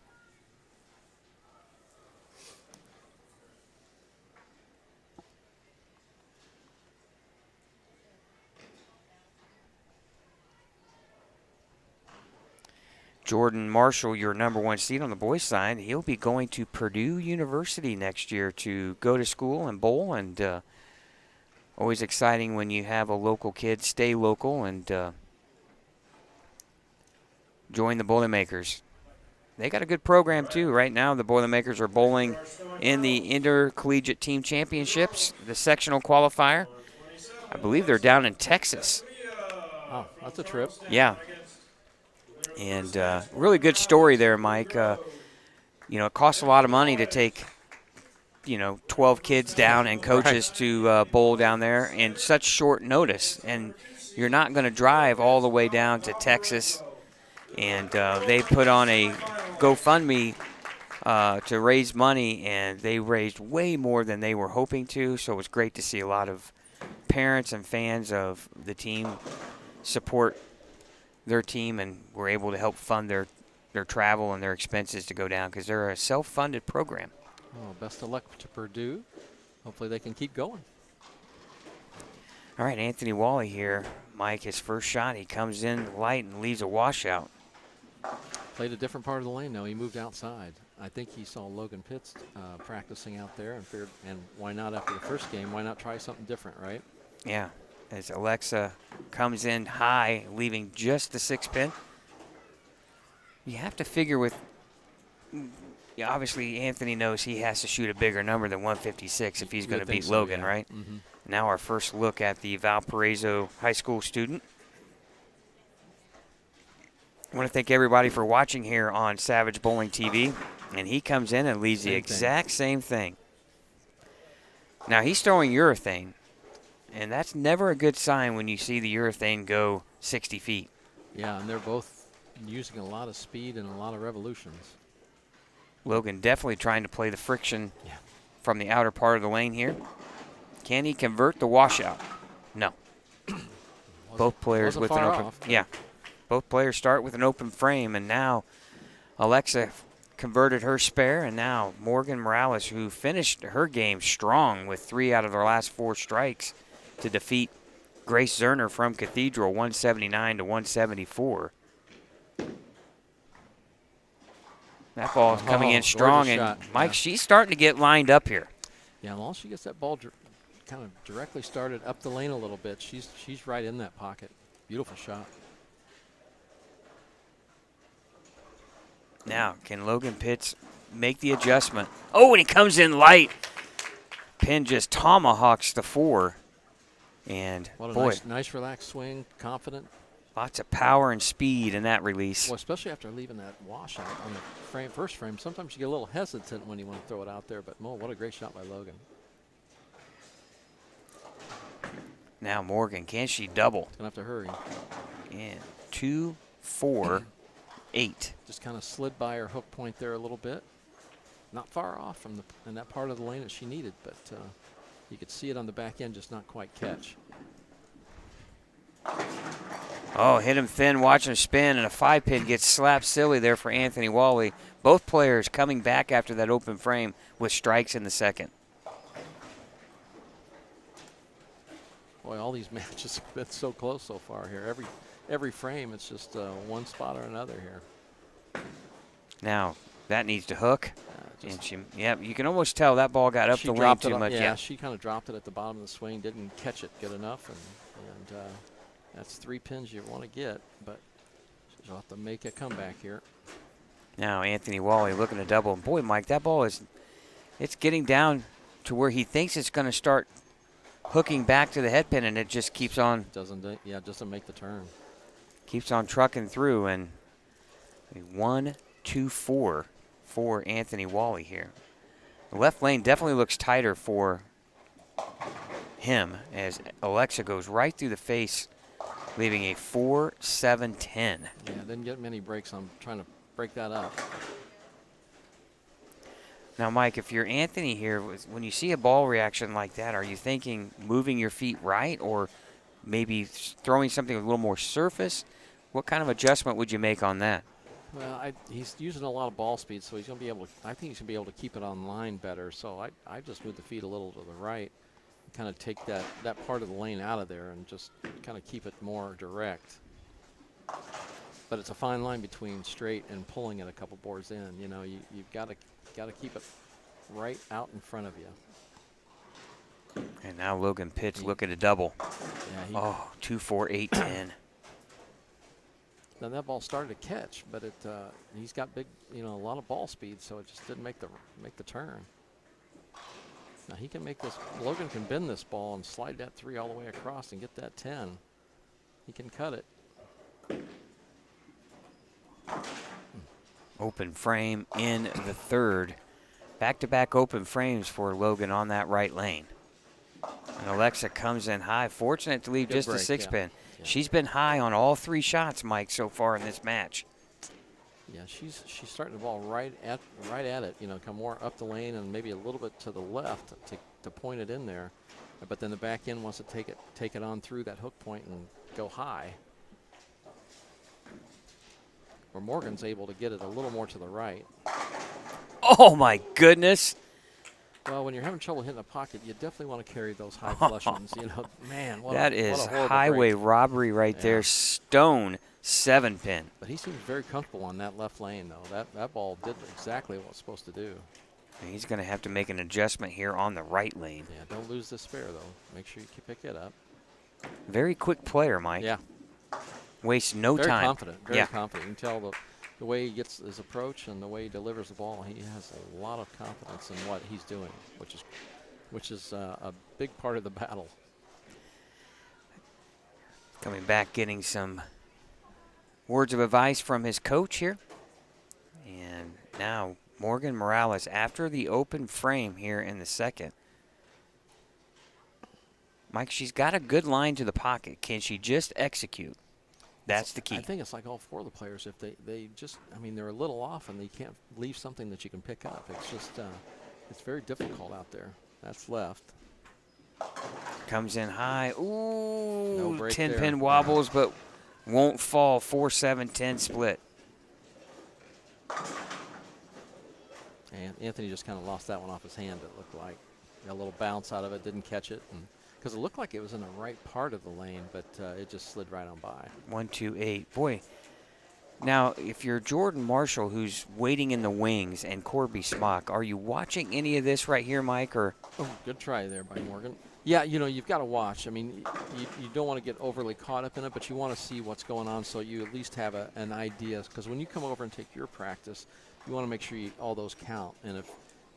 Jordan Marshall, your number 1 seed on the boys' side, he'll be going to Purdue University next year to go to school and bowl, and always exciting when you have a local kid stay local and join the Boilermakers. They got a good program too. Right now the Boilermakers are bowling in the Intercollegiate Team Championships, the sectional qualifier. I believe they're down in Texas. Oh, that's a trip. Yeah. And really good story there, Mike. It costs a lot of money to take, 12 kids down and coaches to bowl down there in such short notice. And you're not going to drive all the way down to Texas. And they put on a GoFundMe to raise money, and they raised way more than they were hoping to. So it was great to see a lot of parents and fans of the team support their team, and were able to help fund their travel and their expenses to go down because they're a self-funded program. Oh, best of luck to Purdue. Hopefully they can keep going. All right, Anthony Wally here. Mike, his first shot, he comes in light and leaves a washout. Played a different part of the lane now. He moved outside. I think he saw Logan Pitts practicing out there and figured, and why not after the first game, why not try something different, right? Yeah. As Alexa comes in high, leaving just the 6-pin. You have to figure obviously Anthony knows he has to shoot a bigger number than 156 if he's going to beat Logan, right? Mm-hmm. Now our first look at the Valparaiso High School student. I want to thank everybody for watching here on Savage Bowling TV. And he comes in and leaves the exact same thing. Now he's throwing urethane. And that's never a good sign when you see the urethane go 60 feet. Yeah, and they're both using a lot of speed and a lot of revolutions. Logan definitely trying to play the friction from the outer part of the lane here. Can he convert the washout? No. Both players with an open. Yeah. Both players start with an open frame, and now Alexa converted her spare, and now Morgan Morales, who finished her game strong with 3 out of their last 4 strikes, to defeat Grace Zerner from Cathedral 179 to 174. That ball is coming in strong, and Mike, she's starting to get lined up here. Yeah, as long as she gets that ball kind of directly started up the lane a little bit, she's right in that pocket. Beautiful shot. Now, can Logan Pitts make the adjustment? Oh, and he comes in light. Pin just tomahawks the 4. And, What a boy, nice relaxed swing, confident. lots of power and speed in that release. Well, especially after leaving that washout on the first frame. Sometimes you get a little hesitant when you want to throw it out there, but what a great shot by Logan. Now Morgan, can she double? Gonna have to hurry. And 2, 4, 8. Just kind of slid by her hook point there a little bit. Not far off from in that part of the lane that she needed, but you could see it on the back end, just not quite catch. Oh, hit him thin, watch him spin, and a 5-pin gets slapped silly there for Anthony Wally. Both players coming back after that open frame with strikes in the second. Boy, all these matches have been so close so far here. Every frame, it's just one spot or another here. Now, that needs to hook. And she, yeah, you can almost tell that ball got up the lane too much. Yeah, she kind of dropped it at the bottom of the swing, didn't catch it good enough, and that's 3 pins you want to get, but she'll have to make a comeback here. Now Anthony Wally looking to double. Boy, Mike, that ball it's getting down to where he thinks it's going to start hooking back to the head pin, and it just keeps on. Doesn't make the turn. Keeps on trucking through, and 1, 2, 4 for Anthony Wally here. The left lane definitely looks tighter for him as Alexa goes right through the face, leaving a 4, 7, 10. Yeah, didn't get many breaks on trying to break that up. Now, Mike, if you're Anthony here, when you see a ball reaction like that, are you thinking moving your feet right or maybe throwing something with a little more surface? What kind of adjustment would you make on that? Well, he's using a lot of ball speed, so he's going to be able to, I think he's going to be able to keep it on line better. So I just move the feet a little to the right, kind of take that part of the lane out of there and just kind of keep it more direct. But it's a fine line between straight and pulling it a couple boards in. You know, you've got to keep it right out in front of you. And now Logan Pitts looking to double. Yeah, 2, 4, 8, 10. Now that ball started to catch, but he's got big, a lot of ball speed, so it just didn't make the turn. Now he can make this. Logan can bend this ball and slide that 3 all the way across and get that 10. He can cut it. Open frame in the third. Back-to-back open frames for Logan on that right lane. And Alexa comes in high, fortunate to leave just a 6-pin. Yeah. She's been high on all 3 shots, Mike, so far in this match. Yeah, she's starting the ball right at it. Come more up the lane and maybe a little bit to the left to point it in there. But then the back end wants to take it on through that hook point and go high. Where Morgan's able to get it a little more to the right. Oh my goodness! Well, when you're having trouble hitting the pocket, you definitely want to carry those high flush ones. Man, that is what a horrible highway break. robbery right there. Stone 7-pin. But he seems very comfortable on that left lane, though. That ball did exactly what it was supposed to do. And he's going to have to make an adjustment here on the right lane. Yeah, don't lose the spare, though. Make sure you pick it up. Very quick player, Mike. Yeah. Wastes no time. Very confident. Very confident. You can tell the way he gets his approach and the way he delivers the ball. He has a lot of confidence in what he's doing, which is a big part of the battle. Coming back, getting some words of advice from his coach here. And now Morgan Morales after the open frame here in the second. Mike, she's got a good line to the pocket. Can she just execute? That's the key. I think it's like all 4 of the players. If they just, they're a little off and they can't leave something that you can pick up. It's just, it's very difficult out there. That's left. Comes in high. Ooh, no break 10-pin wobbles, but won't fall. 4, 7, 10 split. And Anthony just kind of lost that one off his hand, it looked like. Got a little bounce out of it, didn't catch it. Because it looked like it was in the right part of the lane, but it just slid right on by. 1, 2, 8. Boy. Now, if you're Jordan Marshall, who's waiting in the wings, and Corby Smock, are you watching any of this right here, Mike? Or good try there by Morgan. Yeah, you've got to watch. I mean, you don't want to get overly caught up in it, but you want to see what's going on so you at least have an idea. Because when you come over and take your practice, you want to make sure all those count. And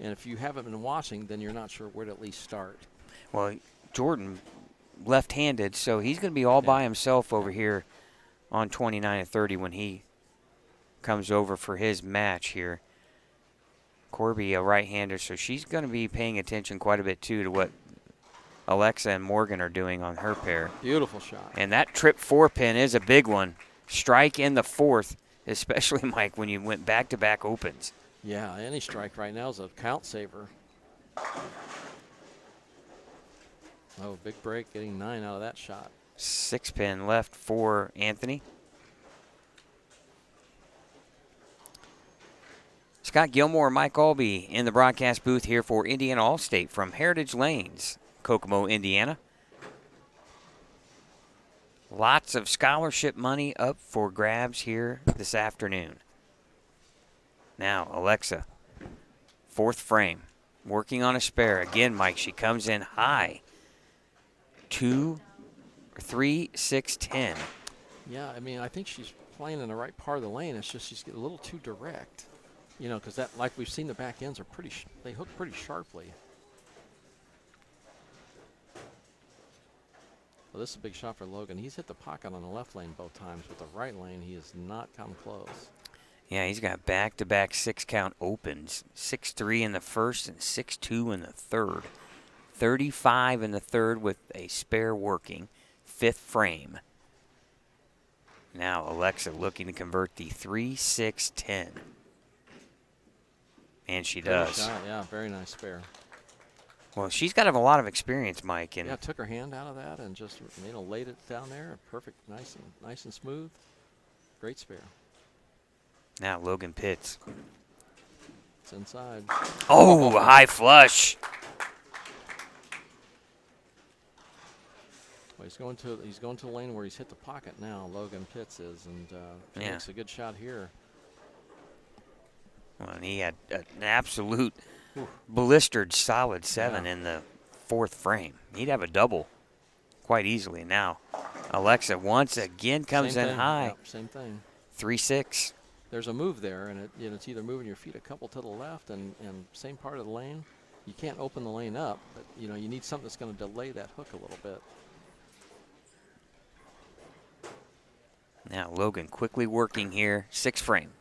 if you haven't been watching, then you're not sure where to at least start. Well, Jordan, left-handed, so he's going to be all by himself over here on 29 and 30 when he comes over for his match here. Corby, a right-hander, so she's going to be paying attention quite a bit, too, to what Alexa and Morgan are doing on her pair. Beautiful shot. And that trip 4-pin is a big one. Strike in the fourth, especially, Mike, when you went back-to-back opens. Yeah, any strike right now is a count saver. Oh, big break, getting 9 out of that shot. 6-pin left for Anthony. Scott Gilmore, Mike Albee in the broadcast booth here for Indiana All-State from Heritage Lanes, Kokomo, Indiana. Lots of scholarship money up for grabs here this afternoon. Now, Alexa, fourth frame, working on a spare. Again, Mike, she comes in high. 2, 3, 6, 10. Yeah, I mean, I think she's playing in the right part of the lane. It's just she's getting a little too direct. Because that, like we've seen, the back ends are they hook pretty sharply. Well, this is a big shot for Logan. He's hit the pocket on the left lane both times. With the right lane, he has not come close. Yeah, he's got back-to-back 6-count opens. 6-3 in the first and 6-2 in the third. 35 in the third with a spare working. Fifth frame. Now Alexa looking to convert the 3-6-10. And she does. Shot, yeah, very nice spare. Well, she's got a lot of experience, Mike. And yeah, took her hand out of that and just laid it down there. Perfect, nice and smooth. Great spare. Now Logan Pitts. It's inside. Oh, high flush. Well, he's going to the lane where he's hit the pocket now. Logan Pitts is, and Yeah. makes a good shot here. Well, and he had an absolute blistered solid 7 in the fourth frame. He'd have a double quite easily. Now, Alexa once again comes in high. Yep, same thing. 3-6. There's a move there, and it's either moving your feet a couple to the left and same part of the lane. You can't open the lane up, but you need something that's going to delay that hook a little bit. Now Logan quickly working here. 6 frame.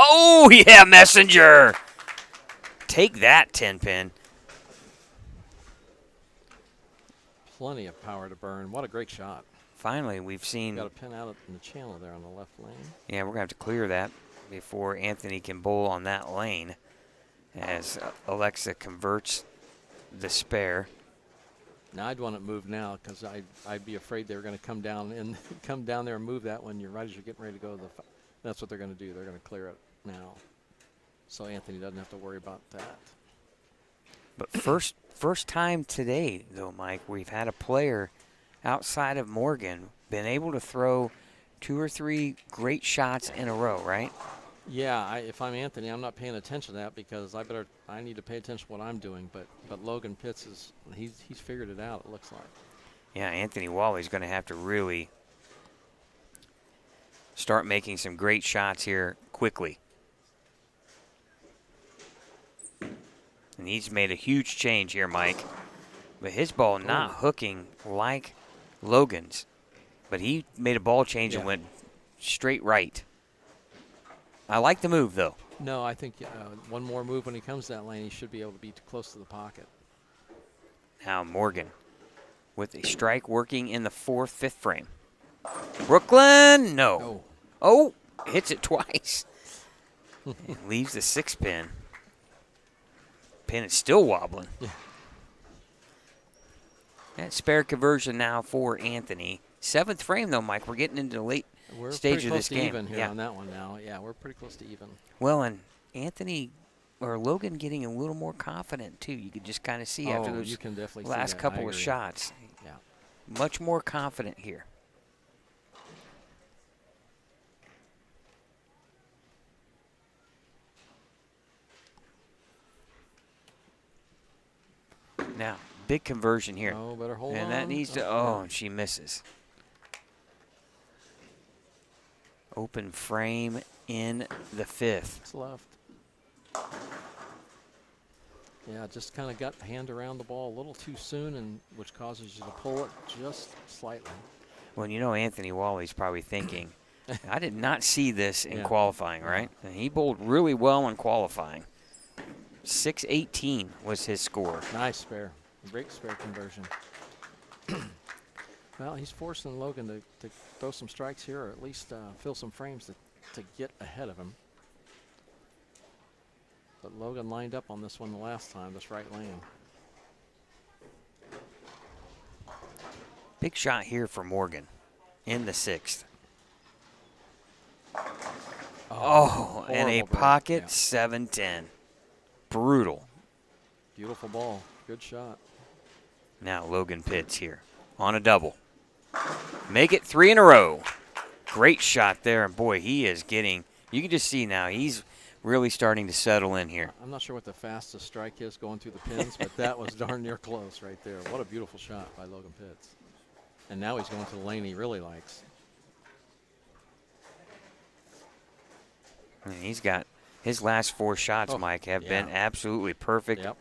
Oh, yeah, messenger. Take that, 10-pin. Plenty of power to burn. What a great shot. Finally, we've seen. Got a pin out in the channel there on the left lane. Yeah, we're going to have to clear that before Anthony can bowl on that lane as Alexa converts the spare. Now I'd want it moved now because I'd be afraid they were going to come down there and move that when right as you're getting ready to go to the. That's what they're going to do. They're going to clear it now, so Anthony doesn't have to worry about that. But first time today, though, Mike, we've had a player outside of Morgan been able to throw 2 or 3 great shots in a row, right? Yeah, if I'm Anthony, I'm not paying attention to that because I need to pay attention to what I'm doing. But Logan Pitts he's figured it out. It looks like. Yeah, Anthony Wally's going to have to really start making some great shots here quickly. And he's made a huge change here, Mike. But his ball not hooking like Logan's. But he made a ball change and went straight right. I like the move, though. No, I think one more move when he comes that lane, he should be able to be close to the pocket. Now Morgan with a strike working in the 4th, 5th frame. Brooklyn, no. Oh, hits it twice. And leaves the 6-pin. Pin is still wobbling. Yeah. That spare conversion now for Anthony. 7th frame, though, Mike. We're getting into the late stage of this game. We're pretty close to even here on that one now. Yeah, we're pretty close to even. Well, and Anthony or Logan getting a little more confident, too. You could just kind of see after those last couple of shots. Yeah. Much more confident here. Now, big conversion here. Oh, better hold on. And that needs to, oh, and she misses. Open frame in the 5th. It's left. Yeah, just kind of got the hand around the ball a little too soon, and which causes you to pull it just slightly. Well, you know, Anthony Wally's probably thinking, I did not see this in qualifying, right? And he bowled really well in qualifying. 618 was his score. Nice spare. Great spare conversion. Well, he's forcing Logan to throw some strikes here, or at least fill some frames to get ahead of him. But Logan lined up on this one the last time, this right lane. Big shot here for Morgan in the 6th. Oh, and a pocket 7-10. Brutal. Beautiful ball. Good shot. Now Logan Pitts here on a double. Make it 3 in a row. Great shot there. And boy, he is getting, you can just see now, he's really starting to settle in here. I'm not sure what the fastest strike is going through the pins, but that was darn near close right there. What a beautiful shot by Logan Pitts. And now he's going to the lane he really likes. And he's got his last 4 shots, Mike, have been absolutely perfect. Yep.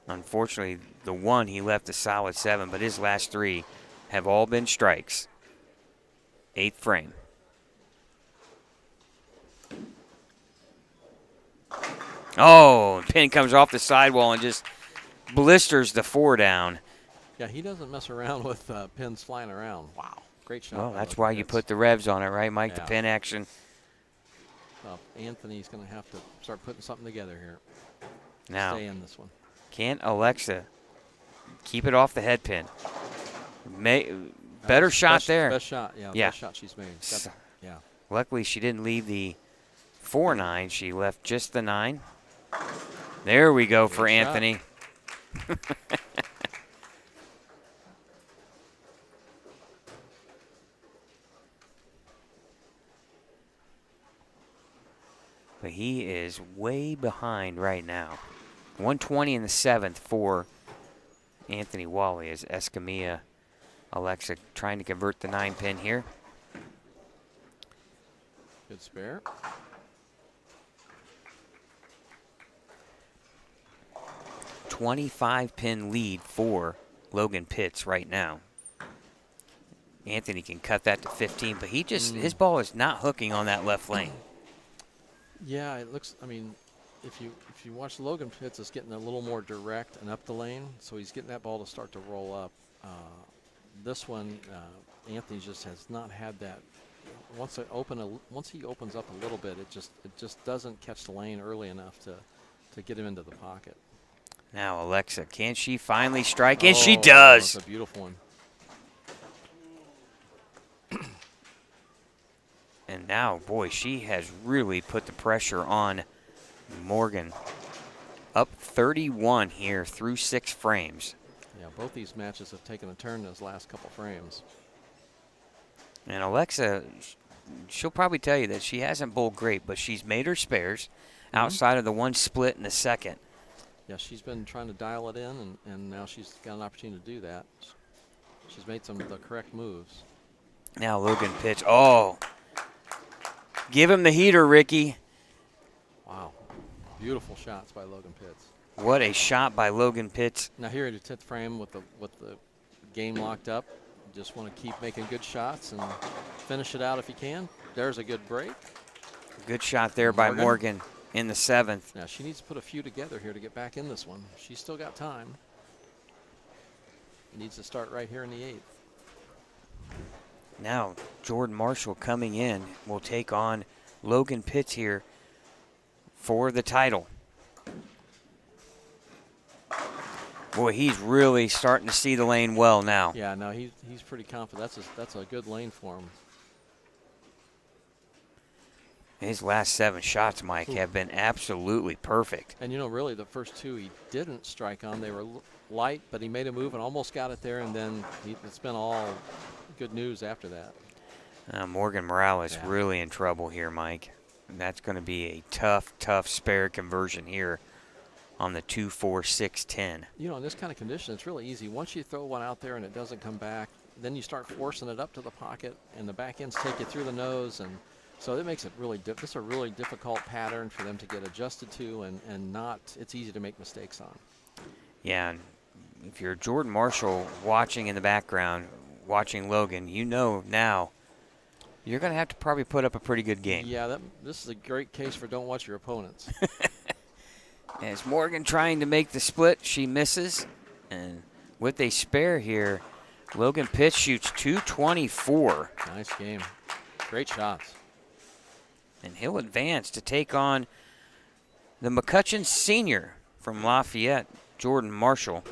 Unfortunately, the one he left a solid 7, but his last 3 have all been strikes. 8th frame. Oh, pin comes off the sidewall and just blisters the 4 down. Yeah, he doesn't mess around with pins flying around. Wow, great shot. Well, that's why you put the revs on it, right, Mike? Yeah. The pin action. Anthony's going to have to start putting something together here. Now, stay in this one. Can Alexa keep it off the head pin? Better shot there. Best shot, best shot she's made. Yeah. Luckily, she didn't leave the 4-9. She left just the 9. There we go for Anthony. But he is way behind right now. 120 in the 7th for Anthony Wally as Escamilla Alexa trying to convert the 9 pin here. Good spare. .25 pin lead for Logan Pitts right now. Anthony can cut that to 15, but he just his ball is not hooking on that left lane. Yeah, it looks. I mean, if you watch Logan Pitts, it's getting a little more direct and up the lane, so he's getting that ball to start to roll up. This one, Anthony just has not had that. Once he opens up a little bit, it just doesn't catch the lane early enough to get him into the pocket. Now Alexa, can she finally strike? And she does. That's a beautiful one. And now, boy, she has really put the pressure on Morgan. Up 31 here through 6 frames. Yeah, both these matches have taken a turn those last couple frames. And Alexa, she'll probably tell you that she hasn't bowled great, but she's made her spares outside of the 1 split in the 2nd. Yeah, she's been trying to dial it in, and now she's got an opportunity to do that. She's made some of the correct moves. Now Logan Pitts. Oh, give him the heater, Ricky. Wow, beautiful shots by Logan Pitts. What a shot by Logan Pitts. Now here at the 10th frame with the game locked up, you just want to keep making good shots and finish it out if you can. There's a good break. Good shot there by Morgan in the 7th. Now she needs to put a few together here to get back in this one. She's still got time. Needs to start right here in the 8th. Now Jordan Marshall coming in will take on Logan Pitts here for the title. Boy, he's really starting to see the lane well now. Yeah, no, he's pretty confident. That's a good lane for him. His last 7 shots, Mike, have been absolutely perfect. And, you know, really the first 2 he didn't strike on. They were light, but he made a move and almost got it there, and then it's been all good news after that. Morgan Morales really in trouble here, Mike. And that's going to be a tough, tough spare conversion here on the 2-4-6-10. You know, in this kind of condition, it's really easy. Once you throw one out there and it doesn't come back, then you start forcing it up to the pocket, and the back ends take you through the nose, and so it makes it really this is a really difficult pattern for them to get adjusted to, and not it's easy to make mistakes on. Yeah, and if you're Jordan Marshall watching in the background, watching Logan, you know now you're going to have to probably put up a pretty good game. Yeah, this is a great case for don't watch your opponents. As Morgan trying to make the split, she misses, and with a spare here, Logan Pitts shoots 224. Nice game. Great shots. And he'll advance to take on the McCutcheon senior from Lafayette, Jordan Marshall.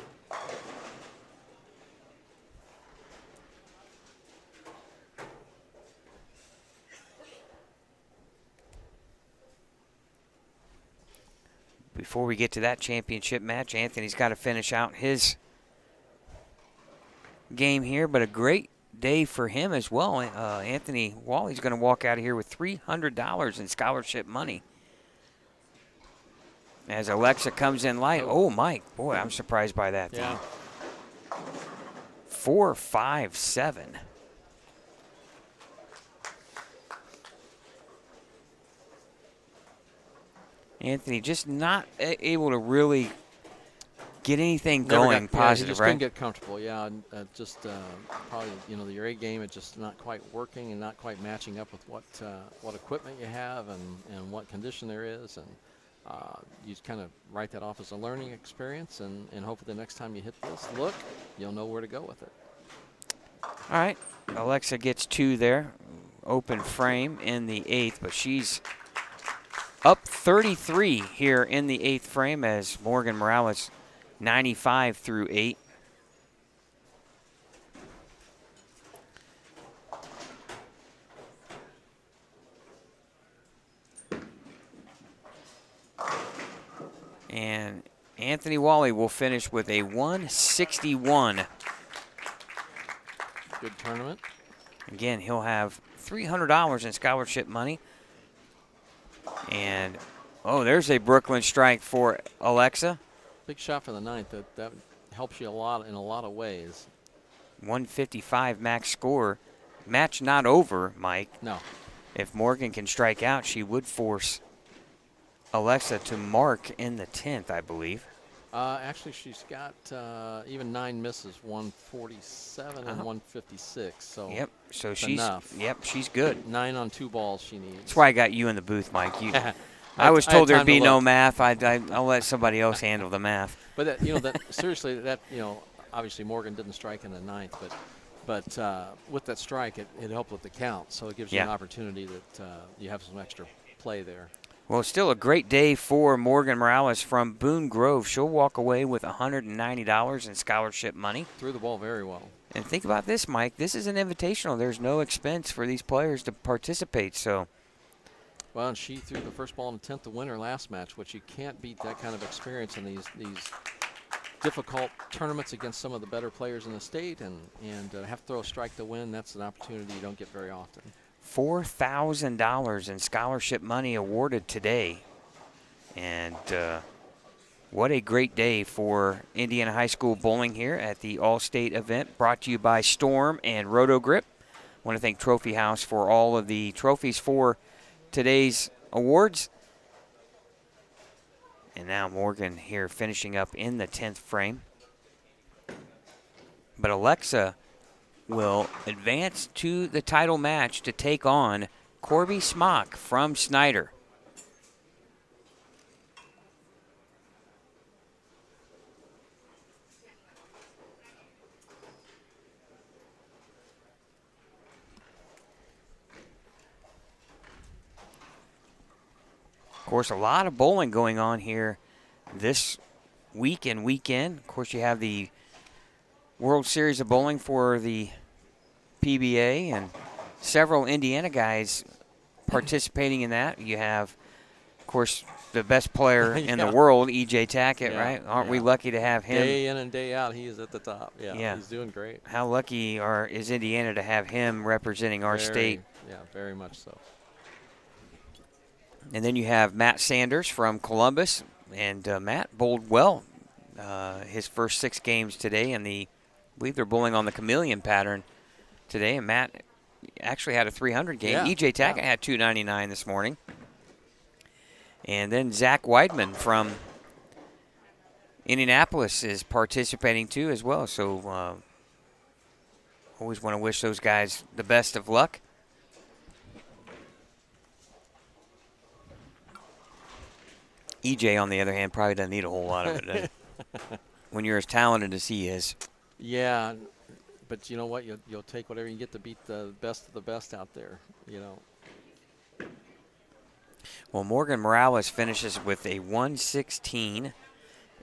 Before we get to that championship match, Anthony's got to finish out his game here, but a great day for him as well. Anthony Wally's going to walk out of here with $300 in scholarship money. As Alexa comes in light. Oh, Mike. Boy, I'm surprised by that. Yeah. 4-5-7. Anthony just not able to really get anything going positive, he just right? couldn't get comfortable. Yeah, and probably your A game is just not quite working and not quite matching up with what equipment you have and what condition there is, and you just kind of write that off as a learning experience, and hopefully the next time you hit this look, you'll know where to go with it. All right, Alexa gets 2 there, open frame in the 8th, but she's up 33 here in the 8th frame as Morgan Morales 95 through 8. And Anthony Wally will finish with a 161. Good tournament. Again, he'll have $300 in scholarship money. And, oh, there's a Brooklyn strike for Alexa. Big shot for the 9th. That helps you a lot in a lot of ways. 155 max score. Match not over, Mike. No. If Morgan can strike out, she would force Alexa to mark in the 10th, I believe. Actually, she's got even 9 misses, 147 and 156. So yep. So she's enough. Yep. She's good. 9 on 2 balls she needs. That's why I got you in the booth, Mike. I was told there'd be no math. I'll let somebody else handle the math. But seriously, obviously Morgan didn't strike in the 9th, but with that strike, it helped with the count. So it gives you an opportunity that you have some extra play there. Well, still a great day for Morgan Morales from Boone Grove. She'll walk away with $190 in scholarship money. Threw the ball very well. And think about this, Mike. This is an invitational. There's no expense for these players to participate. So, well, and she threw the first ball in the 10th to win her last match, which you can't beat that kind of experience in these difficult tournaments against some of the better players in the state, and have to throw a strike to win. That's an opportunity you don't get very often. $4,000 in scholarship money awarded today. And what a great day for Indiana High School bowling here at the All-State event, brought to you by Storm and Roto-Grip. I want to thank Trophy House for all of the trophies for today's awards. And now Morgan here finishing up in the 10th frame. But Alexa will advance to the title match to take on Corby Smock from Snyder. Of course, a lot of bowling going on here this week and weekend. Of course, you have the World Series of Bowling for the PBA and several Indiana guys participating in that. You have, of course, the best player in the world, E.J. Tackett, right? Aren't we lucky to have him? Day in and day out, he is at the top. Yeah. He's doing great. How lucky is Indiana to have him representing our state? Yeah, very much so. And then you have Matt Sanders from Columbus, And Matt bowled well his first 6 games today, and I believe they're bowling on the chameleon pattern today. And Matt actually had a 300 game. Yeah, EJ Tackett had 299 this morning. And then Zach Weidman from Indianapolis is participating too as well. So always want to wish those guys the best of luck. EJ, on the other hand, probably doesn't need a whole lot of it when you're as talented as he is. Yeah, but you know what? You'll take whatever you get to beat the best of the best out there. You know. Well, Morgan Morales finishes with a 116,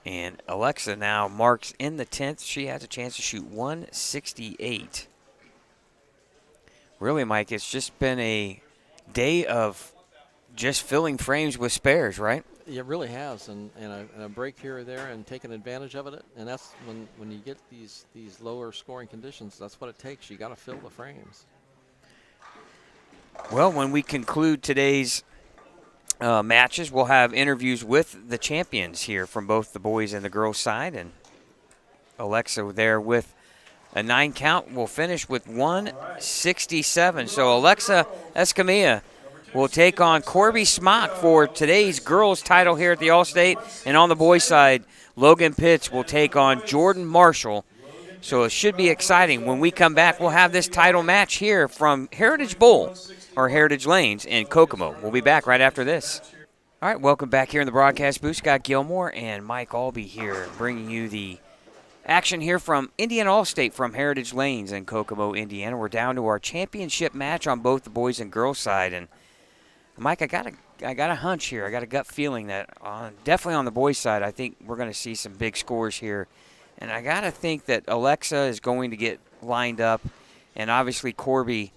and Alexa now marks in the 10th. She has a chance to shoot 168. Really, Mike, it's just been a day of just filling frames with spares, right? It really has, and a break here or there, and taking advantage of it. And that's when you get these lower scoring conditions. That's what it takes. You got to fill the frames. Well, when we conclude today's matches, we'll have interviews with the champions here from both the boys and the girls side, and Alexa there with a 9 count will finish with 167. So Alexa Escamilla will take on Corby Smock for today's girls title here at the Allstate. And on the boys side, Logan Pitts will take on Jordan Marshall. So it should be exciting. When we come back, we'll have this title match here from Heritage Bowl, or Heritage Lanes in Kokomo. We'll be back right after this. All right, welcome back here in the broadcast booth. Scott Gilmore and Mike Albee here bringing you the action here from Indiana Allstate from Heritage Lanes in Kokomo, Indiana. We're down to our championship match on both the boys and girls side. And Mike, I got a hunch here. I got a gut feeling that definitely on the boys side, I think we're going to see some big scores here. And I got to think that Alexa is going to get lined up. And obviously Corby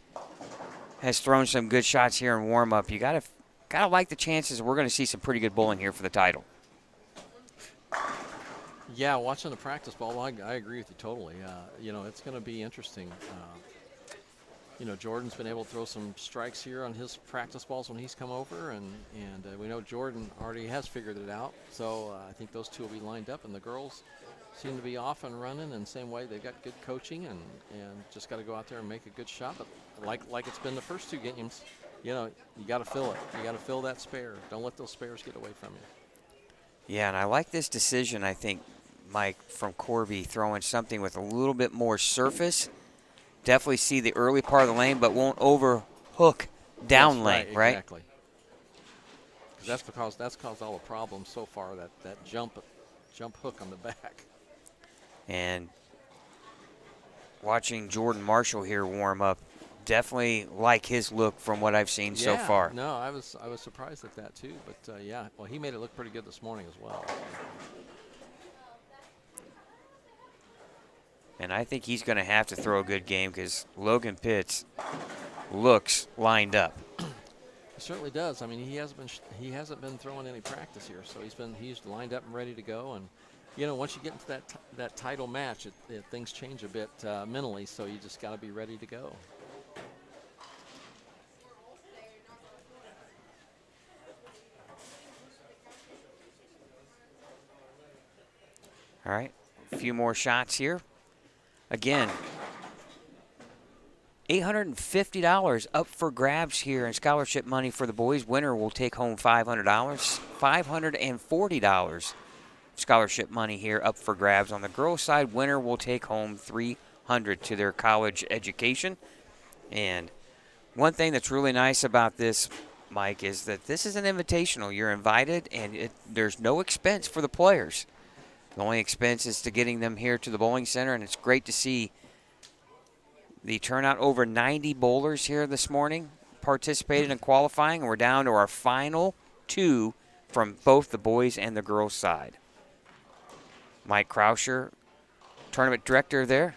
has thrown some good shots here in warm-up. You got to like the chances. We're going to see some pretty good bowling here for the title. Yeah, watching the practice ball, I agree with you totally. You know, it's going to be interesting. You know, Jordan's been able to throw some strikes here on his practice balls when he's come over, and we know Jordan already has figured it out. So I think those two will be lined up, and the girls seem to be off and running in the same way. They've got good coaching and just got to go out there and make a good shot. But like it's been the first 2 games, you know, you got to fill it. You got to fill that spare. Don't let those spares get away from you. Yeah, and I like this decision, I think, Mike, from Corby, throwing something with a little bit more surface. Definitely see the early part of the lane, but won't overhook down lane, right? Exactly. That's caused all the problems so far, that jump hook on the back. And watching Jordan Marshall here warm up, definitely like his look from what I've seen so far. No, I was surprised at that too, but yeah, well, he made it look pretty good this morning as well. And I think he's going to have to throw a good game because Logan Pitts looks lined up. He certainly does. I mean, he hasn't been throwing any practice here, so he's lined up and ready to go. And you know, once you get into that title match, things change a bit mentally. So you just got to be ready to go. All right, a few more shots here. Again, $850 up for grabs here in scholarship money for the boys. Winner will take home $500. $540 scholarship money here up for grabs. On the girls' side, winner will take home $300 to their college education. And one thing that's really nice about this, Mike, is that this is an invitational. You're invited, and there's no expense for the players. The only expense is to getting them here to the bowling center, and it's great to see the turnout. Over 90 bowlers here this morning participated in qualifying, and we're down to our final 2 from both the boys and the girls side. Mike Krauscher, tournament director there.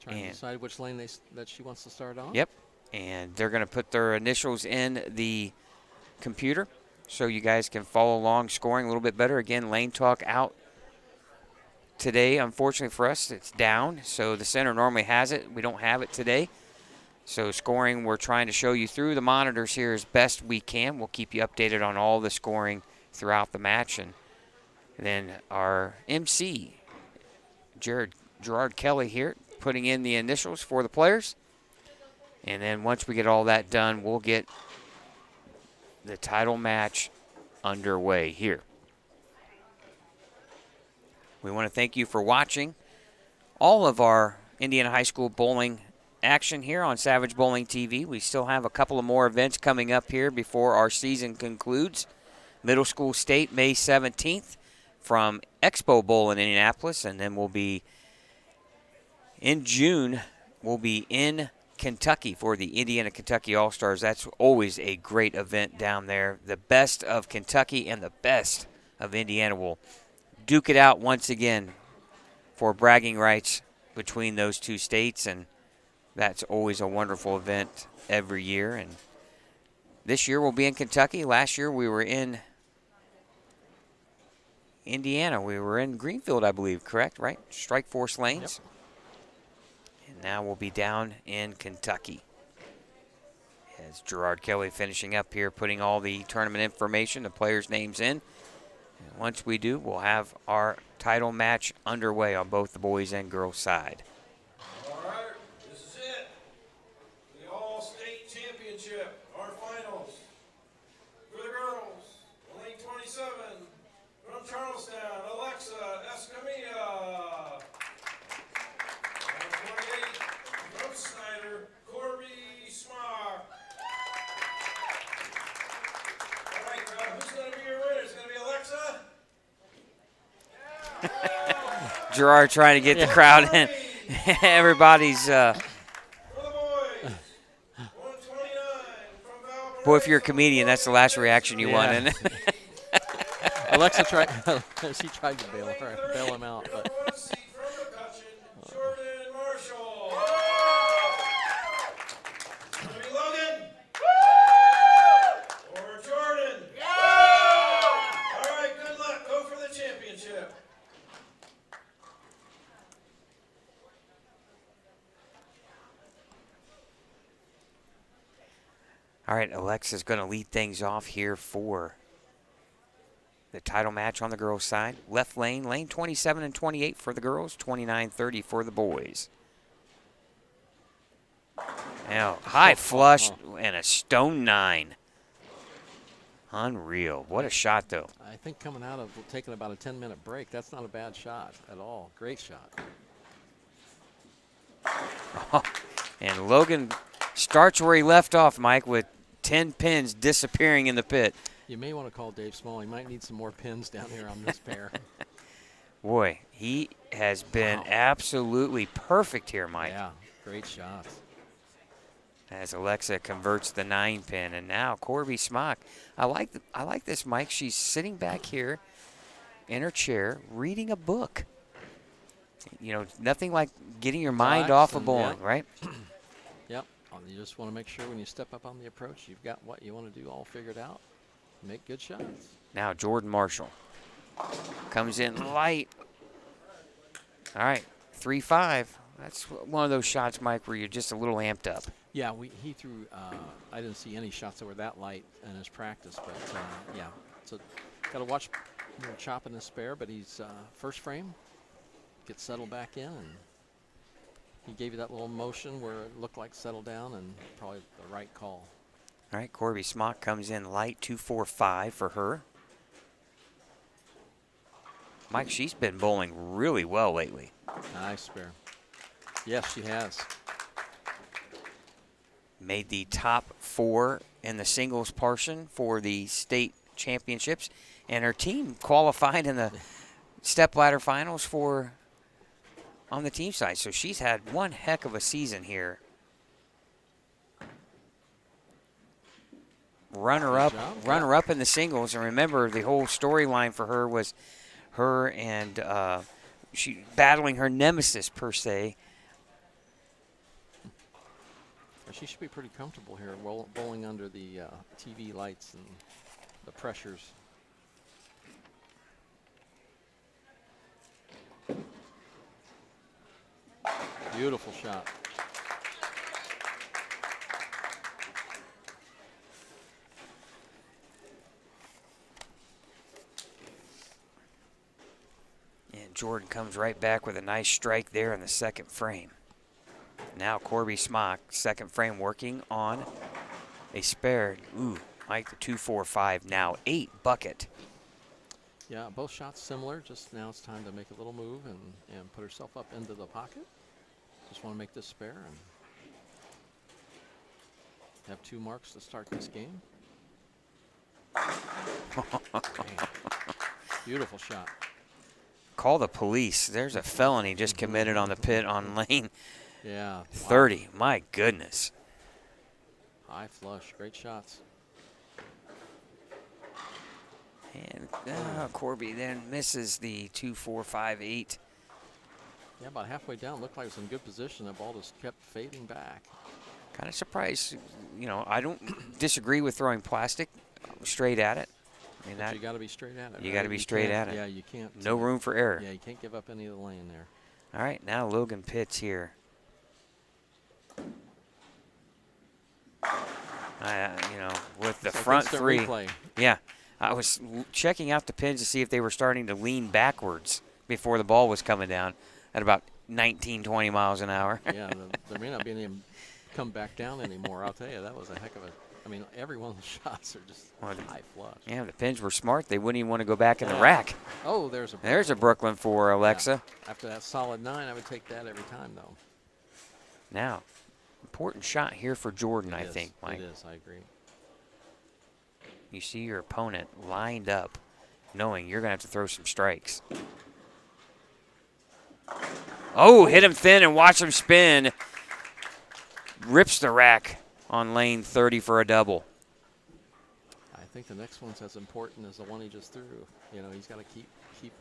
Trying to decide which lane that she wants to start on. Yep, and they're going to put their initials in the computer so you guys can follow along, scoring a little bit better. Again, lane talk out today. Unfortunately for us, it's down, so the center normally has it. We don't have it today. So scoring, we're trying to show you through the monitors here as best we can. We'll keep you updated on all the scoring throughout the match. And then our MC, Gerard Kelly here, putting in the initials for the players. And then once we get all that done, we'll get the title match underway here. We want to thank you for watching all of our Indiana High School bowling action here on Savage Bowling TV. We still have a couple of more events coming up here before our season concludes. Middle School State, May 17th from Expo Bowl in Indianapolis, and then we'll be in June, we'll be in Kentucky for the Indiana-Kentucky All-Stars. That's always a great event down there. The best of Kentucky and the best of Indiana will duke it out once again for bragging rights between those two states, and that's always a wonderful event every year. And this year we'll be in Kentucky. Last year we were in Indiana. We were in Greenfield, I believe, correct? Right? Strike Force Lanes. Yep. And now we'll be down in Kentucky. As Gerard Kelly finishing up here, putting all the tournament information, the players' names in. And once we do, we'll have our title match underway on both the boys and girls side. All right, this is it. The All-State Championship, our finals. For the girls, lane 27, from Charlestown, Alexa Escamilla. Lane 28, from Snyder, Corby Smock. All right, crowd, who's going to be your winner? It's going to be Alexa? Gerard trying to get the crowd in. Everybody's, For the boys, 129, from Valparaiso. boy, if you're a comedian, that's the last reaction you want, isn't it? Alexa tried. She tried to bail him out, but One seat from McCutcheon, Jordan Marshall. Gonna be Logan. Or Jordan. All right, good luck. Go for the championship. All right, Alexa's going to lead things off here for the title match on the girls' side. Left lane, lane 27 and 28 for the girls, 29-30 for the boys. Now, high flush and a stone 9. Unreal. What a shot, though. I think coming out of taking about a 10-minute break, that's not a bad shot at all. Great shot. And Logan starts where he left off, Mike, with 10 pins disappearing in the pit. You may want to call Dave Small. He might need some more pins down here on this pair. Boy, he has been absolutely perfect here, Mike. Yeah, great shots. As Alexa converts the 9 pin, and now Corby Smock. I like this, Mike. She's sitting back here in her chair reading a book. You know, nothing like getting your mind off of bowling, right? Yep. You just want to make sure when you step up on the approach, you've got what you want to do all figured out. Make good shots. Now Jordan Marshall comes in light. All right, 3-5. That's one of those shots, Mike, where you're just a little amped up. Yeah, he threw. I didn't see any shots that were that light in his practice, but yeah. So got to watch more chop in the spare, but he's first frame. Gets settled back in, and he gave you that little motion where it looked like settle down, and probably the right call. All right, Corby Smock comes in light, 2-4-5 for her. Mike, she's been bowling really well lately. Nice spare. Yes, she has. Made the top 4 in the singles portion for the state championships, and her team qualified in the stepladder finals for on the team side. So she's had one heck of a season here. Runner-up in the singles, and remember the whole storyline for her was her and she battling her nemesis per se. She should be pretty comfortable here, bowling under the TV lights and the pressures. Beautiful shot. Jordan comes right back with a nice strike there in the second frame. Now Corby Smock, second frame, working on a spare. Ooh, Mike, the 2-4-5 now 8 bucket. Yeah, both shots similar. Just now it's time to make a little move and put herself up into the pocket. Just want to make this spare and have 2 marks to start this game. Beautiful shot. Call the police. There's a felony just committed on the pit on lane Yeah. 30. Wow. My goodness. High flush. Great shots. And Corby then misses the 2-4-5-8. Yeah, about halfway down, looked like it was in good position. The ball just kept fading back. Kind of surprised. You know, I don't disagree with throwing plastic straight at it. I mean, But you got to be straight at it. You right? got to be straight can't- at it. Yeah, you can't. No room for error. Yeah, you can't give up any of the lane there. All right, now Logan Pitts here. You know, with the It's like front instant 3. replay. Yeah, I was checking out the pins to see if they were starting to lean backwards before the ball was coming down at about 19, 20 miles an hour. Yeah, there may not be any come back down anymore. I'll tell you, that was a heck of a. I mean, every one of the shots are just high flush. Yeah, the pins were smart. They wouldn't even want to go back in the rack. Oh, there's a. There's a Brooklyn for Alexa. Yeah. After that solid 9, I would take that every time, though. Now, important shot here for Jordan, I think, Mike. It is, I agree. You see your opponent lined up, knowing you're going to have to throw some strikes. Oh, hit him thin and watch him spin. Rips the rack on lane 30 for a double. I think the next one's as important as the one he just threw. You know, he's got to keep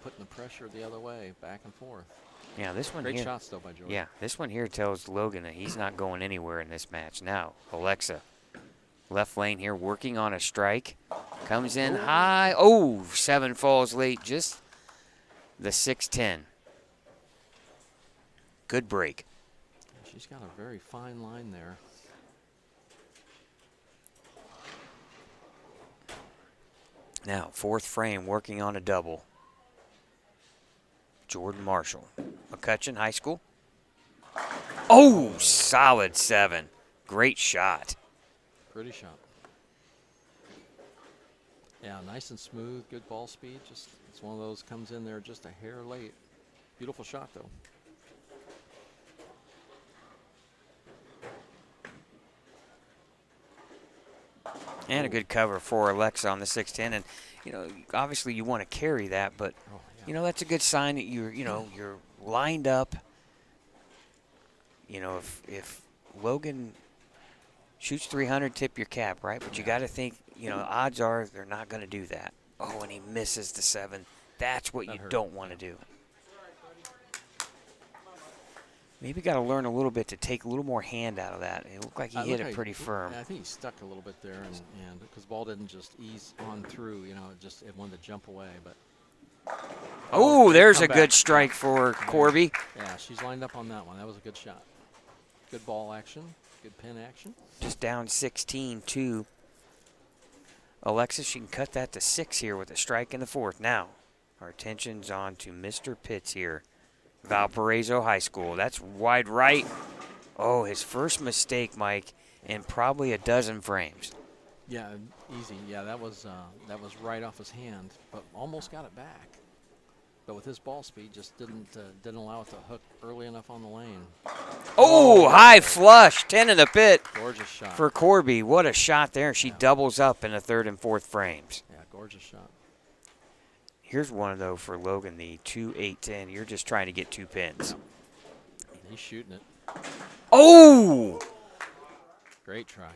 putting the pressure the other way, back and forth. Yeah, this one Great here. shots, though, by Jordan. Yeah, this one here tells Logan that he's not going anywhere in this match. Now, Alexa, left lane here, working on a strike. Comes in high. Oh, 7 falls late. Just the 6-10. Good break. She's got a very fine line there. Now, 4th frame, working on a double. Jordan Marshall, McCutcheon High School. Oh, solid 7. Great shot. Pretty shot. Yeah, nice and smooth, good ball speed. Just it's one of those comes in there just a hair late. Beautiful shot, though. And a good cover for Alexa on the 6-10. And, you know, obviously you want to carry that, but, you know, that's a good sign that you're lined up. You know, if Logan shoots 300, tip your cap, right? But you got to think, you know, odds are they're not going to do that. Oh, and he misses the 7. That's what you don't want to do. Maybe got to learn a little bit to take a little more hand out of that. It looked like he hit it pretty firm. I think he stuck a little bit there, and because the ball didn't just ease on through, you know, it wanted to jump away. But oh, there's a back. good strike for Corby. Yeah, she's lined up on that one. That was a good shot. Good ball action, good pin action. Just down 16-2. Alexis, she can cut that to 6 here with a strike in the 4th. Now, our attention's on to Mr. Pitts here. Valparaiso High School. That's wide right. Oh, his first mistake, Mike, in probably a dozen frames. Yeah, easy. Yeah, that was right off his hand, but almost got it back. But with his ball speed, just didn't allow it to hook early enough on the lane. Oh, high flush, 10 in the pit. Gorgeous shot. For Corby. What a shot there. She doubles up in the 3rd and 4th frames. Yeah, gorgeous shot. Here's one, though, for Logan, the 2-8-10. You're just trying to get 2 pins. He's shooting it. Oh! Great try.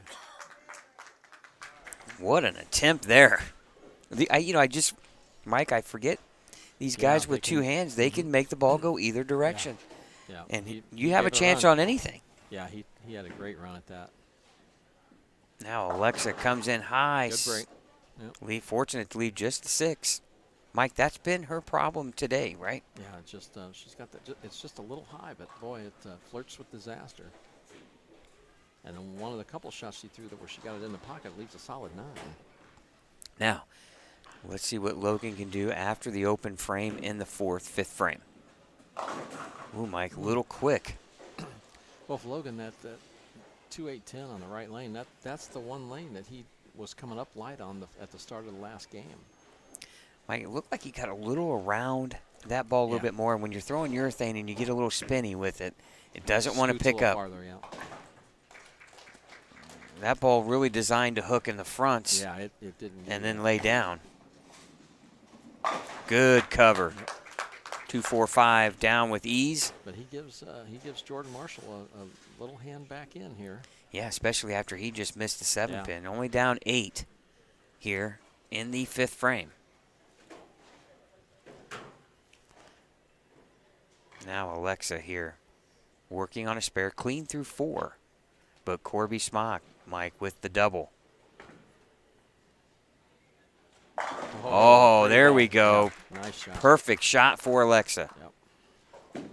What an attempt there. Mike, I forget. These guys with 2 hands, they can make the ball go either direction. Yeah. And you have a chance on anything. Yeah, he had a great run at that. Now Alexa comes in high. Good break. Yep. Fortunate to leave just the 6. Mike, that's been her problem today, right? Yeah, just she's got that. It's just a little high, but boy, it flirts with disaster. And then one of the couple shots she threw where she got it in the pocket leaves a solid 9. Now, let's see what Logan can do after the open frame in the 4th, 5th frame. Ooh, Mike, a little quick. Well, for Logan, that 2-8-10 on the right lane, that's the one lane that he was coming up light on at the start of the last game. Mike, it looked like he got a little around that ball a little bit more. And when you're throwing urethane and you get a little spinny with it, it doesn't want to Scoots pick a little up. farther, yeah. That ball really designed to hook in the fronts. Yeah, it didn't. And then lay down. Good cover. Yep. 2-4-5 down with ease. But he gives Jordan Marshall a little hand back in here. Yeah, especially after he just missed the 7 Yeah. pin. Only down 8 here in the 5th frame. Now Alexa here working on a spare, clean through 4. But Corby Smock, Mike, with the double. Oh, there we go. Yeah, nice shot. Perfect shot for Alexa. Yep.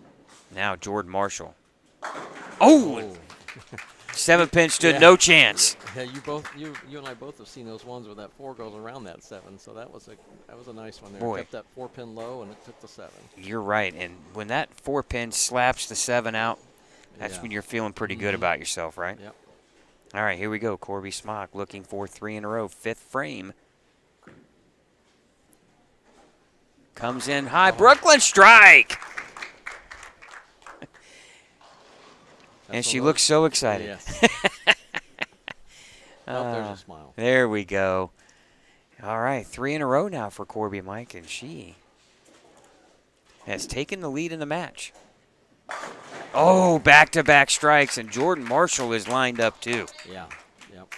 Now Jordan Marshall. Oh! 7 pin stood no chance. Yeah, you and I both have seen those ones where that 4 goes around that 7. So that was a nice one there. Boy. Kept that 4 pin low and it took the 7. You're right. And when that 4 pin slaps the 7 out, that's when you're feeling pretty good about yourself, right? Yep. All right, here we go. Corby Smock looking for 3 in a row. 5th frame. Comes in high. Brooklyn strike! And she looks so excited. Yes. Oh, there's a smile. There we go. All right, 3 in a row now for Corby, Mike, and she has taken the lead in the match. Oh, back-to-back strikes, and Jordan Marshall is lined up too. Yeah. Yep.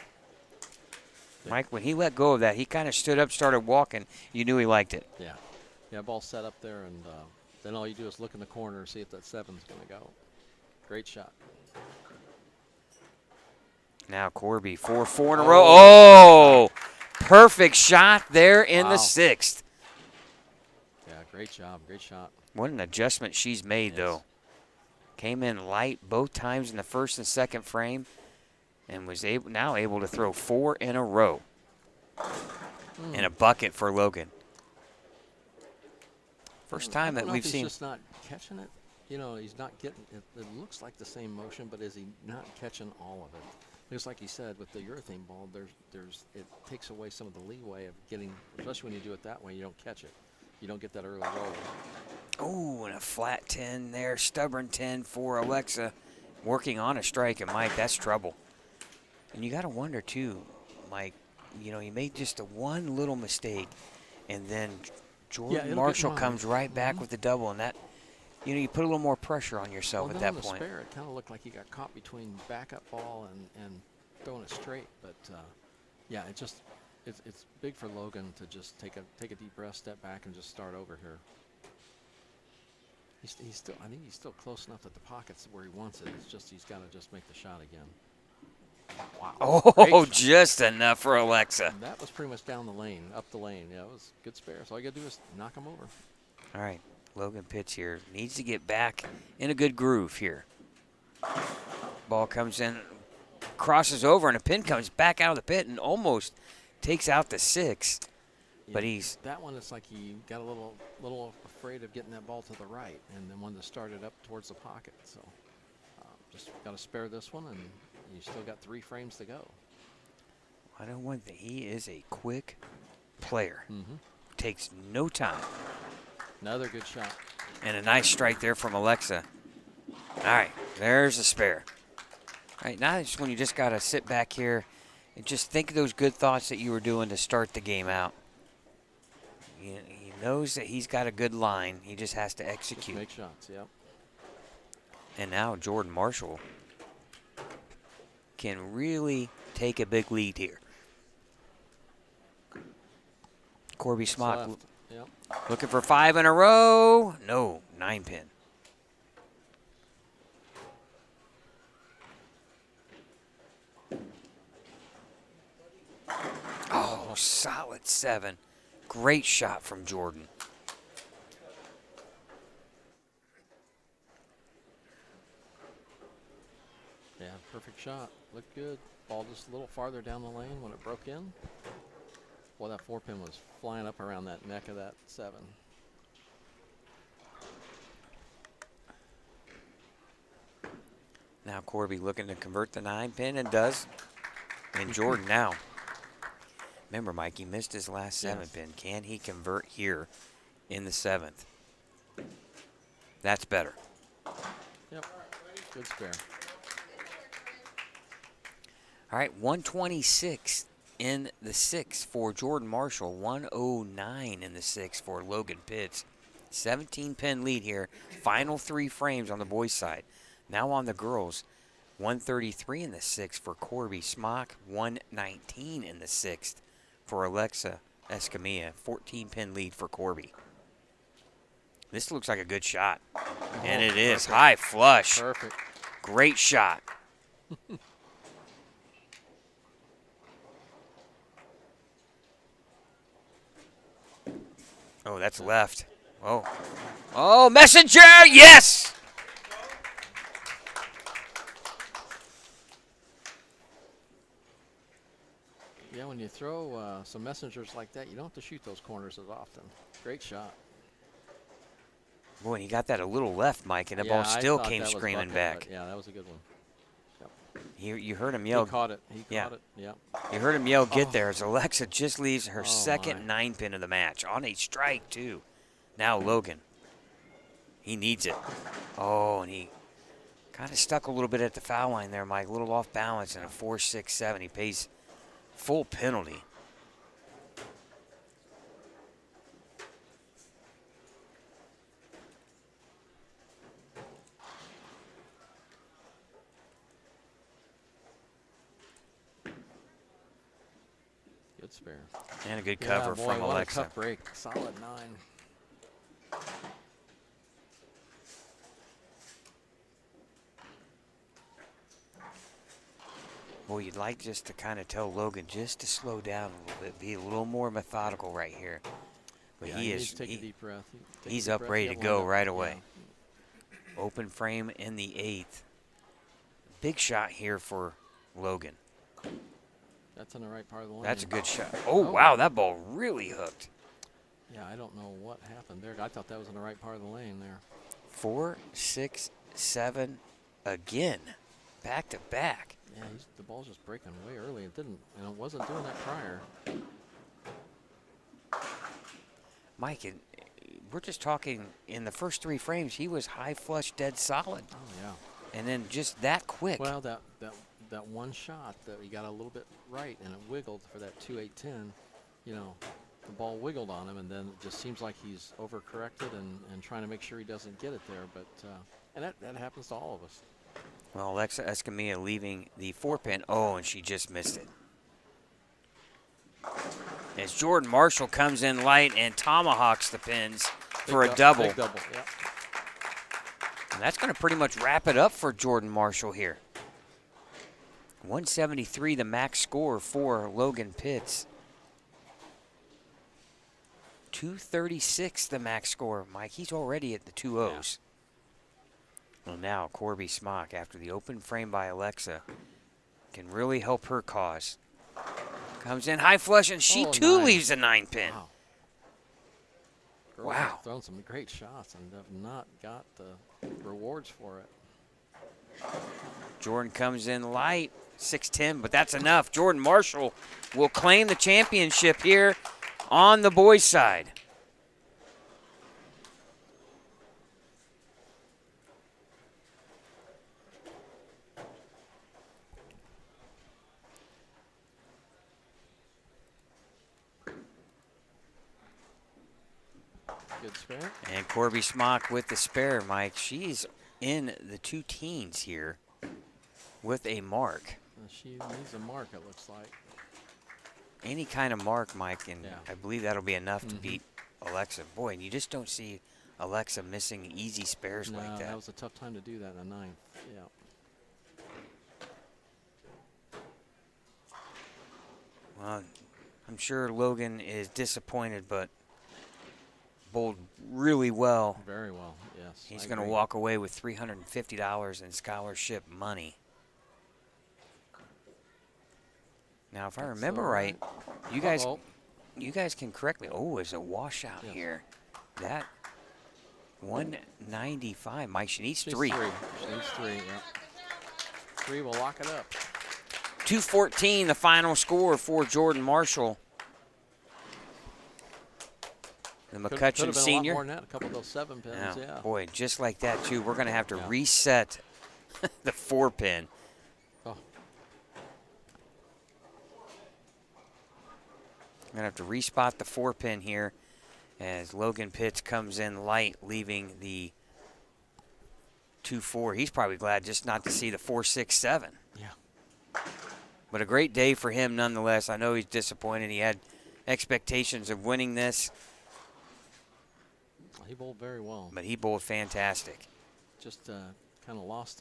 Mike, when he let go of that, he kind of stood up, started walking. You knew he liked it. Yeah. Yeah, ball set up there, and then all you do is look in the corner and see if that 7's going to go. Great shot. Now Corby, 4 in a row. Oh, perfect shot there in the 6th. Yeah, great job. Great shot. What an adjustment she's made, though. Came in light both times in the 1st and 2nd frame and was now able to throw 4 in a row in a bucket for Logan. First time that we've seen. He's just not catching it. You know, he's not getting it. It looks like the same motion, but is he not catching all of it? Just like he said, with the urethane ball, it takes away some of the leeway of getting, especially when you do it that way, you don't catch it. You don't get that early roll. Oh, and a flat 10 there. Stubborn 10 for Alexa. Working on a strike, and Mike, that's trouble. And you got to wonder, too, Mike, you know, he made just one little mistake, and then Jordan Marshall comes right back with the double, and that, you know, you put a little more pressure on yourself at that point. On the spare, it kind of looked like he got caught between backup ball and throwing it straight. But yeah, it's big for Logan to just take a deep breath, step back, and just start over here. I think he's still close enough at the pockets where he wants it. It's just he's got to just make the shot again. Wow. Oh, just enough for Alexa. And that was pretty much down the lane, up the lane. Yeah, it was good spare. So all you got to do is knock him over. All right. Logan Pitts here needs to get back in a good groove here. Ball comes in, crosses over, and a pin comes back out of the pit and almost takes out the 6. Yeah, but he's that one. It's like he got a little afraid of getting that ball to the right, and then wanted to start it up towards the pocket. So just got to spare this one, and you still got 3 frames to go. I know one thing. He is a quick player. Mm-hmm. Takes no time. Another good shot. And a nice strike there from Alexa. All right, there's a spare. All right, now it's when you just got to sit back here and just think of those good thoughts that you were doing to start the game out. He knows that he's got a good line. He just has to execute. Just make shots, yep. And now Jordan Marshall can really take a big lead here. Corby Smock Yep. looking for 5 in a row. No, 9 pin. Oh, solid 7. Great shot from Jordan. Yeah, perfect shot. Looked good. Ball just a little farther down the lane when it broke in. Well, that 4 pin was flying up around that neck of that 7. Now Corby looking to convert the 9-pin and does. And Jordan now. Remember, Mike, he missed his last 7-pin. Can he convert here in the 7th? That's better. Yep. Good spare. All right, 126 in the 6 for Jordan Marshall. 109 in the 6 for Logan Pitts. 17-pin lead here. Final 3 frames on the boys' side. Now on the girls. 133 in the 6 for Corby Smock. 119 in the 6th for Alexa Escamilla. 14-pin lead for Corby. This looks like a good shot. And it is. Perfect. High flush. Perfect. Great shot. Oh, that's left. Oh. Oh, Messenger! Yes! Yeah, when you throw some messengers like that, you don't have to shoot those corners as often. Great shot. Boy, and he got that a little left, Mike, and the ball I still thought came that was screaming bucket, back. but yeah, that was a good one. You heard him yell. He caught it. He Yeah. caught it. Yeah. You heard him yell, get Oh. there, as Alexa just leaves her second 9-pin of the match on a strike, too. Now Logan. He needs it. Oh, and he kind of stuck a little bit at the foul line there, Mike. A little off balance, and a 4-6-7. He pays full penalty. Good spare. And a good cover boy, from what Alexa. a tough break. Solid 9. Boy, you'd like just to kind of tell Logan just to slow down a little bit, be a little more methodical right here. But Yeah, he needs is to take a deep breath. Take a he's deep up breath, ready to get go lined up. right away. Yeah. Open frame in the 8th. Big shot here for Logan. That's in the right part of the lane. That's a good shot. Oh, wow, that ball really hooked. Yeah, I don't know what happened there. I thought that was in the right part of the lane there. 4-6-7 again. Back to back. Yeah, the ball's just breaking way early. It didn't, and it wasn't doing that prior. Mike, we're just talking in the first 3 frames, he was high flush, dead solid. Oh yeah. And then just that quick. Well, that one shot that he got a little bit right, and it wiggled for that 2-8-10. You know, the ball wiggled on him, and then it just seems like he's overcorrected and trying to make sure he doesn't get it there. But and that happens to all of us. Well, Alexa Escamilla leaving the 4-pin. Oh, and she just missed it. As Jordan Marshall comes in light and tomahawks the pins for a double. Big double, yeah. And that's going to pretty much wrap it up for Jordan Marshall here. 173 the max score for Logan Pitts. 236 the max score. Mike, he's already at the 2-0s. Well, now Corby Smock, after the open frame by Alexa, can really help her cause. Comes in high flush, and she too leaves a 9-pin. Wow. Girls Wow. have thrown some great shots and have not got the rewards for it. Jordan comes in light, 6-10, but that's enough. Jordan Marshall will claim the championship here on the boys' side. Good spare. And Corby Smock with the spare, Mike. She's in the 2 teens here with a mark. She needs a mark, it looks like. Any kind of mark, Mike, and Yeah. I believe that'll be enough to beat Alexa. Boy, and you just don't see Alexa missing easy spares No, like that. that was a tough time to do that in the 9th. Yeah. Well, I'm sure Logan is disappointed, but bowled really well. Very well, yes. He's I going to agree. walk away with $350 in scholarship money. Now, if I remember right, you guys can correct me. Oh, it's a washout Yes. here. That 195. Mike, she needs She's 3. She needs 3, yeah. three will lock it up. 2:14, the final score for Jordan Marshall. The Could McCutcheon have been senior. a lot more than that. A couple of those 7 pins, yeah. Boy, just like that, too. We're going to have to Yeah. reset the 4-pin. Oh, We're going to have to respot the 4-pin here as Logan Pitts comes in light, leaving the 2-4. He's probably glad just not to see the 4-6-7. yeah. But a great day for him nonetheless. I know he's disappointed. He had expectations of winning this, He bowled very well. but he bowled fantastic. Just kind of lost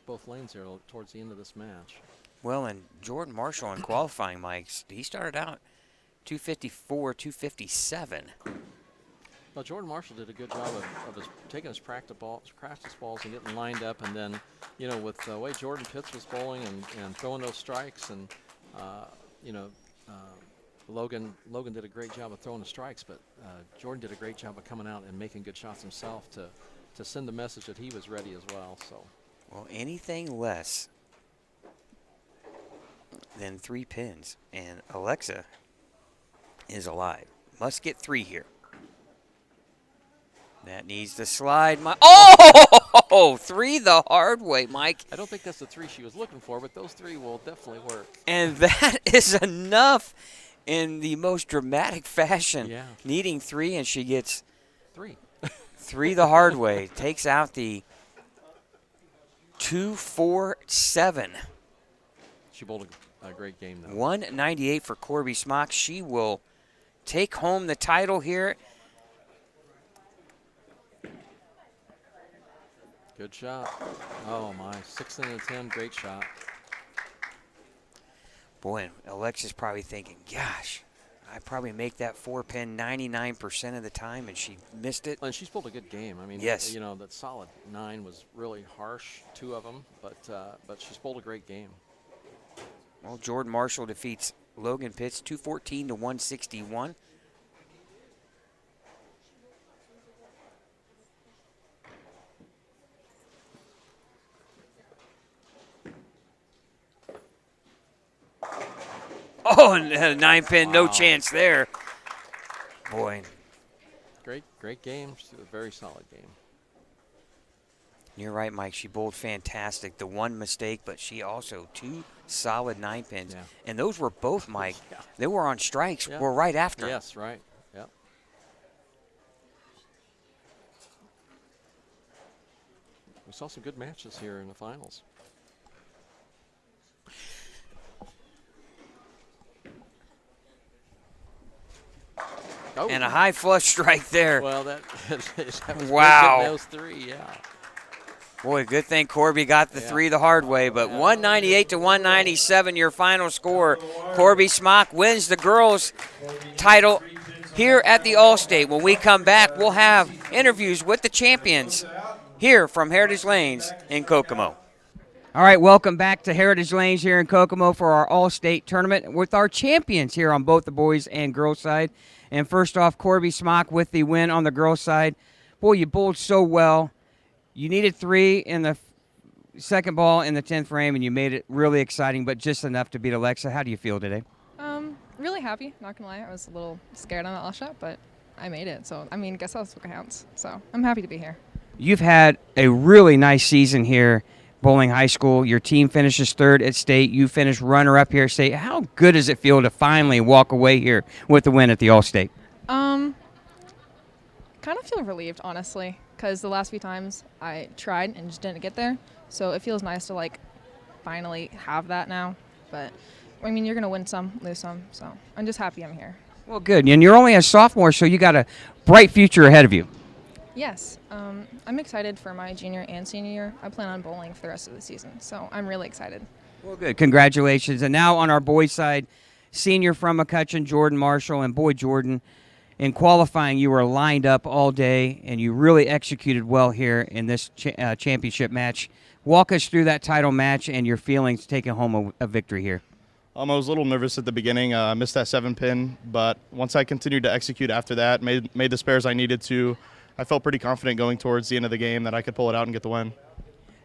both lanes there towards the end of this match. Well, and Jordan Marshall in qualifying, Mike, he started out 254, 257. Well, Jordan Marshall did a good job of taking his practice balls and getting lined up, and then, you know, with the way Jordan Pitts was bowling and throwing those strikes, and you know, Logan did a great job of throwing the strikes, but Jordan did a great job of coming out and making good shots himself to send the message that he was ready as well. So, Well, anything less than 3 pins, and Alexa is alive. Must get 3 here. That needs to slide. Oh, 3 the hard way, Mike. I don't think that's the 3 she was looking for, but those 3 will definitely work. And that is enough in the most dramatic fashion. Yeah. Needing 3, and she gets 3. 3 the hard way. Takes out the 2-4-7. She bowled a great game, though. 198 for Corby Smock. She will take home the title here. Good shot. Oh, my. 16 and 10, great shot. Boy, Alexa's probably thinking, gosh, I probably make that 4-pin 99% of the time, and she missed it. And she's bowled a good game. I mean, Yes. you know, that solid 9 was really harsh, 2 of them, but she's bowled a great game. Well, Jordan Marshall defeats Logan Pitts 214 to 161. Oh, and a 9-pin, no chance there. Boy, Great game. She's a very solid game. you're right, Mike. She bowled fantastic. The one mistake, but she also 2 solid 9-pins. Yeah. And those were both, Mike. Yeah. They were on strikes. Yeah. Were right after. Yes, right. Yep. We saw some good matches here in the finals. Oh. And a high flush strike there. Well, that was Wow. great getting those 3, yeah. Boy, good thing Corby got the Yeah. 3 the hard way, but 198 to 197, your final score. Corby Smock wins the girls' title here at the Allstate. When we come back, we'll have interviews with the champions here from Heritage Lanes in Kokomo. All right, welcome back to Heritage Lanes here in Kokomo for our All-State tournament with our champions here on both the boys and girls side. And first off, Corby Smock with the win on the girls side. Boy, you bowled so well. You needed 3 in the second ball in the 10th frame, and you made it really exciting, but just enough to beat Alexa. How do you feel today? Really happy, not gonna lie. I was a little scared on that last shot, but I made it. So, I mean, guess that's what counts. So, I'm happy to be here. You've had a really nice season here, Bowling High School. Your team finishes 3rd at state. You finished runner-up here at state. How good does it feel to finally walk away here with the win at the All-State? Kind of feel relieved, honestly, because the last few times I tried and just didn't get there. So it feels nice to, like, finally have that now. But, I mean, you're going to win some, lose some. So I'm just happy I'm here. Well, good. And you're only a sophomore, so you got a bright future ahead of you. Yes. I'm excited for my junior and senior year. I plan on bowling for the rest of the season. So I'm really excited. Well, good. Congratulations. And now on our boys' side, senior from McCutcheon, Jordan Marshall. And, boy, Jordan, in qualifying, you were lined up all day, and you really executed well here in this championship match. Walk us through that title match and your feelings taking home a victory here. I was a little nervous at the beginning. I missed that 7-pin, but once I continued to execute after that, made the spares I needed to, I felt pretty confident going towards the end of the game that I could pull it out and get the win.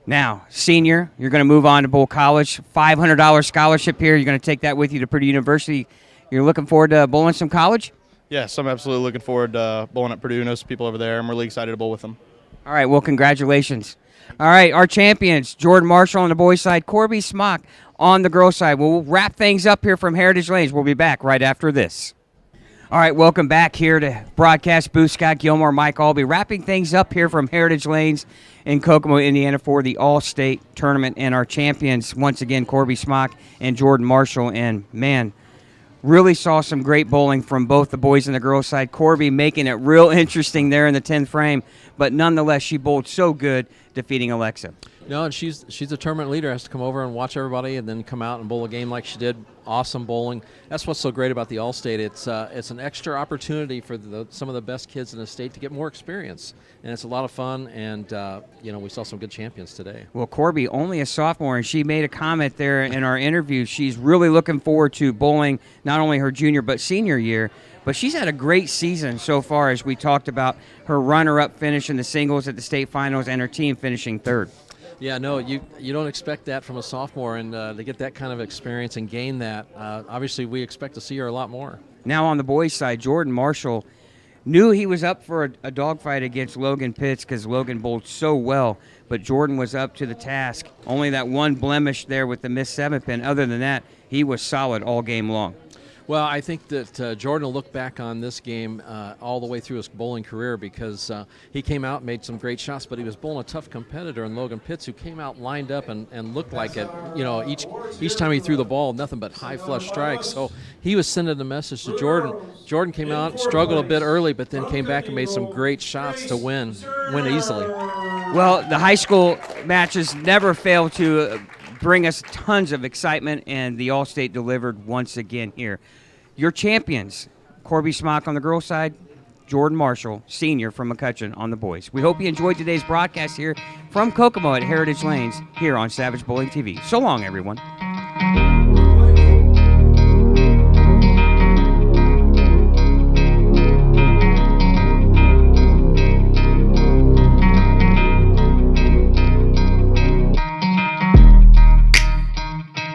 Now, senior, you're going to move on to Bull College. $500 scholarship here. You're going to take that with you to Purdue University. You're looking forward to bowling some college? Yes, I'm absolutely looking forward to bowling at Purdue. Know some people over there. I'm really excited to bowl with them. All right, well, congratulations. All right, our champions, Jordan Marshall on the boys' side, Corby Smock on the girls' side. We'll wrap things up here from Heritage Lanes. We'll be back right after this. All right, welcome back here to broadcast booth. Scott Gilmore, Mike Albee, wrapping things up here from Heritage Lanes in Kokomo, Indiana for the All-State Tournament. And our champions, once again, Corby Smock and Jordan Marshall. And, man, really saw some great bowling from both the boys and the girls' side. Corby making it real interesting there in the 10th frame, but nonetheless, she bowled so good, defeating Alexa. No, and she's a tournament leader. Has to come over and watch everybody, and then come out and bowl a game like she did. Awesome bowling. That's what's so great about the All-State. It's an extra opportunity for some of the best kids in the state to get more experience, and it's a lot of fun. And we saw some good champions today. Well, Corby, only a sophomore, and she made a comment there in our interview. She's really looking forward to bowling not only her junior but senior year. But she's had a great season so far, as we talked about her runner-up finish in the singles at the state finals and her team finishing third. Yeah, no, you don't expect that from a sophomore, and to get that kind of experience and gain that, obviously we expect to see her a lot more. Now on the boys' side, Jordan Marshall knew he was up for a dogfight against Logan Pitts because Logan bowled so well, but Jordan was up to the task. Only that one blemish there with the missed 7-pin. Other than that, he was solid all game long. Well, I think that Jordan will look back on this game all the way through his bowling career, because he came out and made some great shots, but he was bowling a tough competitor in Logan Pitts, who came out lined up and looked like it. Each time he threw the ball, nothing but high flush strikes. So he was sending a message to Jordan. Jordan came out and struggled a bit early, but then came back and made some great shots to win easily. Well, the high school matches never fail to bring us tons of excitement, and the All-State delivered once again here. Your champions, Corby Smock on the girls' side, Jordan Marshall, senior from McCutcheon on the boys. We hope you enjoyed today's broadcast here from Kokomo at Heritage Lanes here on Savage Bowling TV. So long, everyone.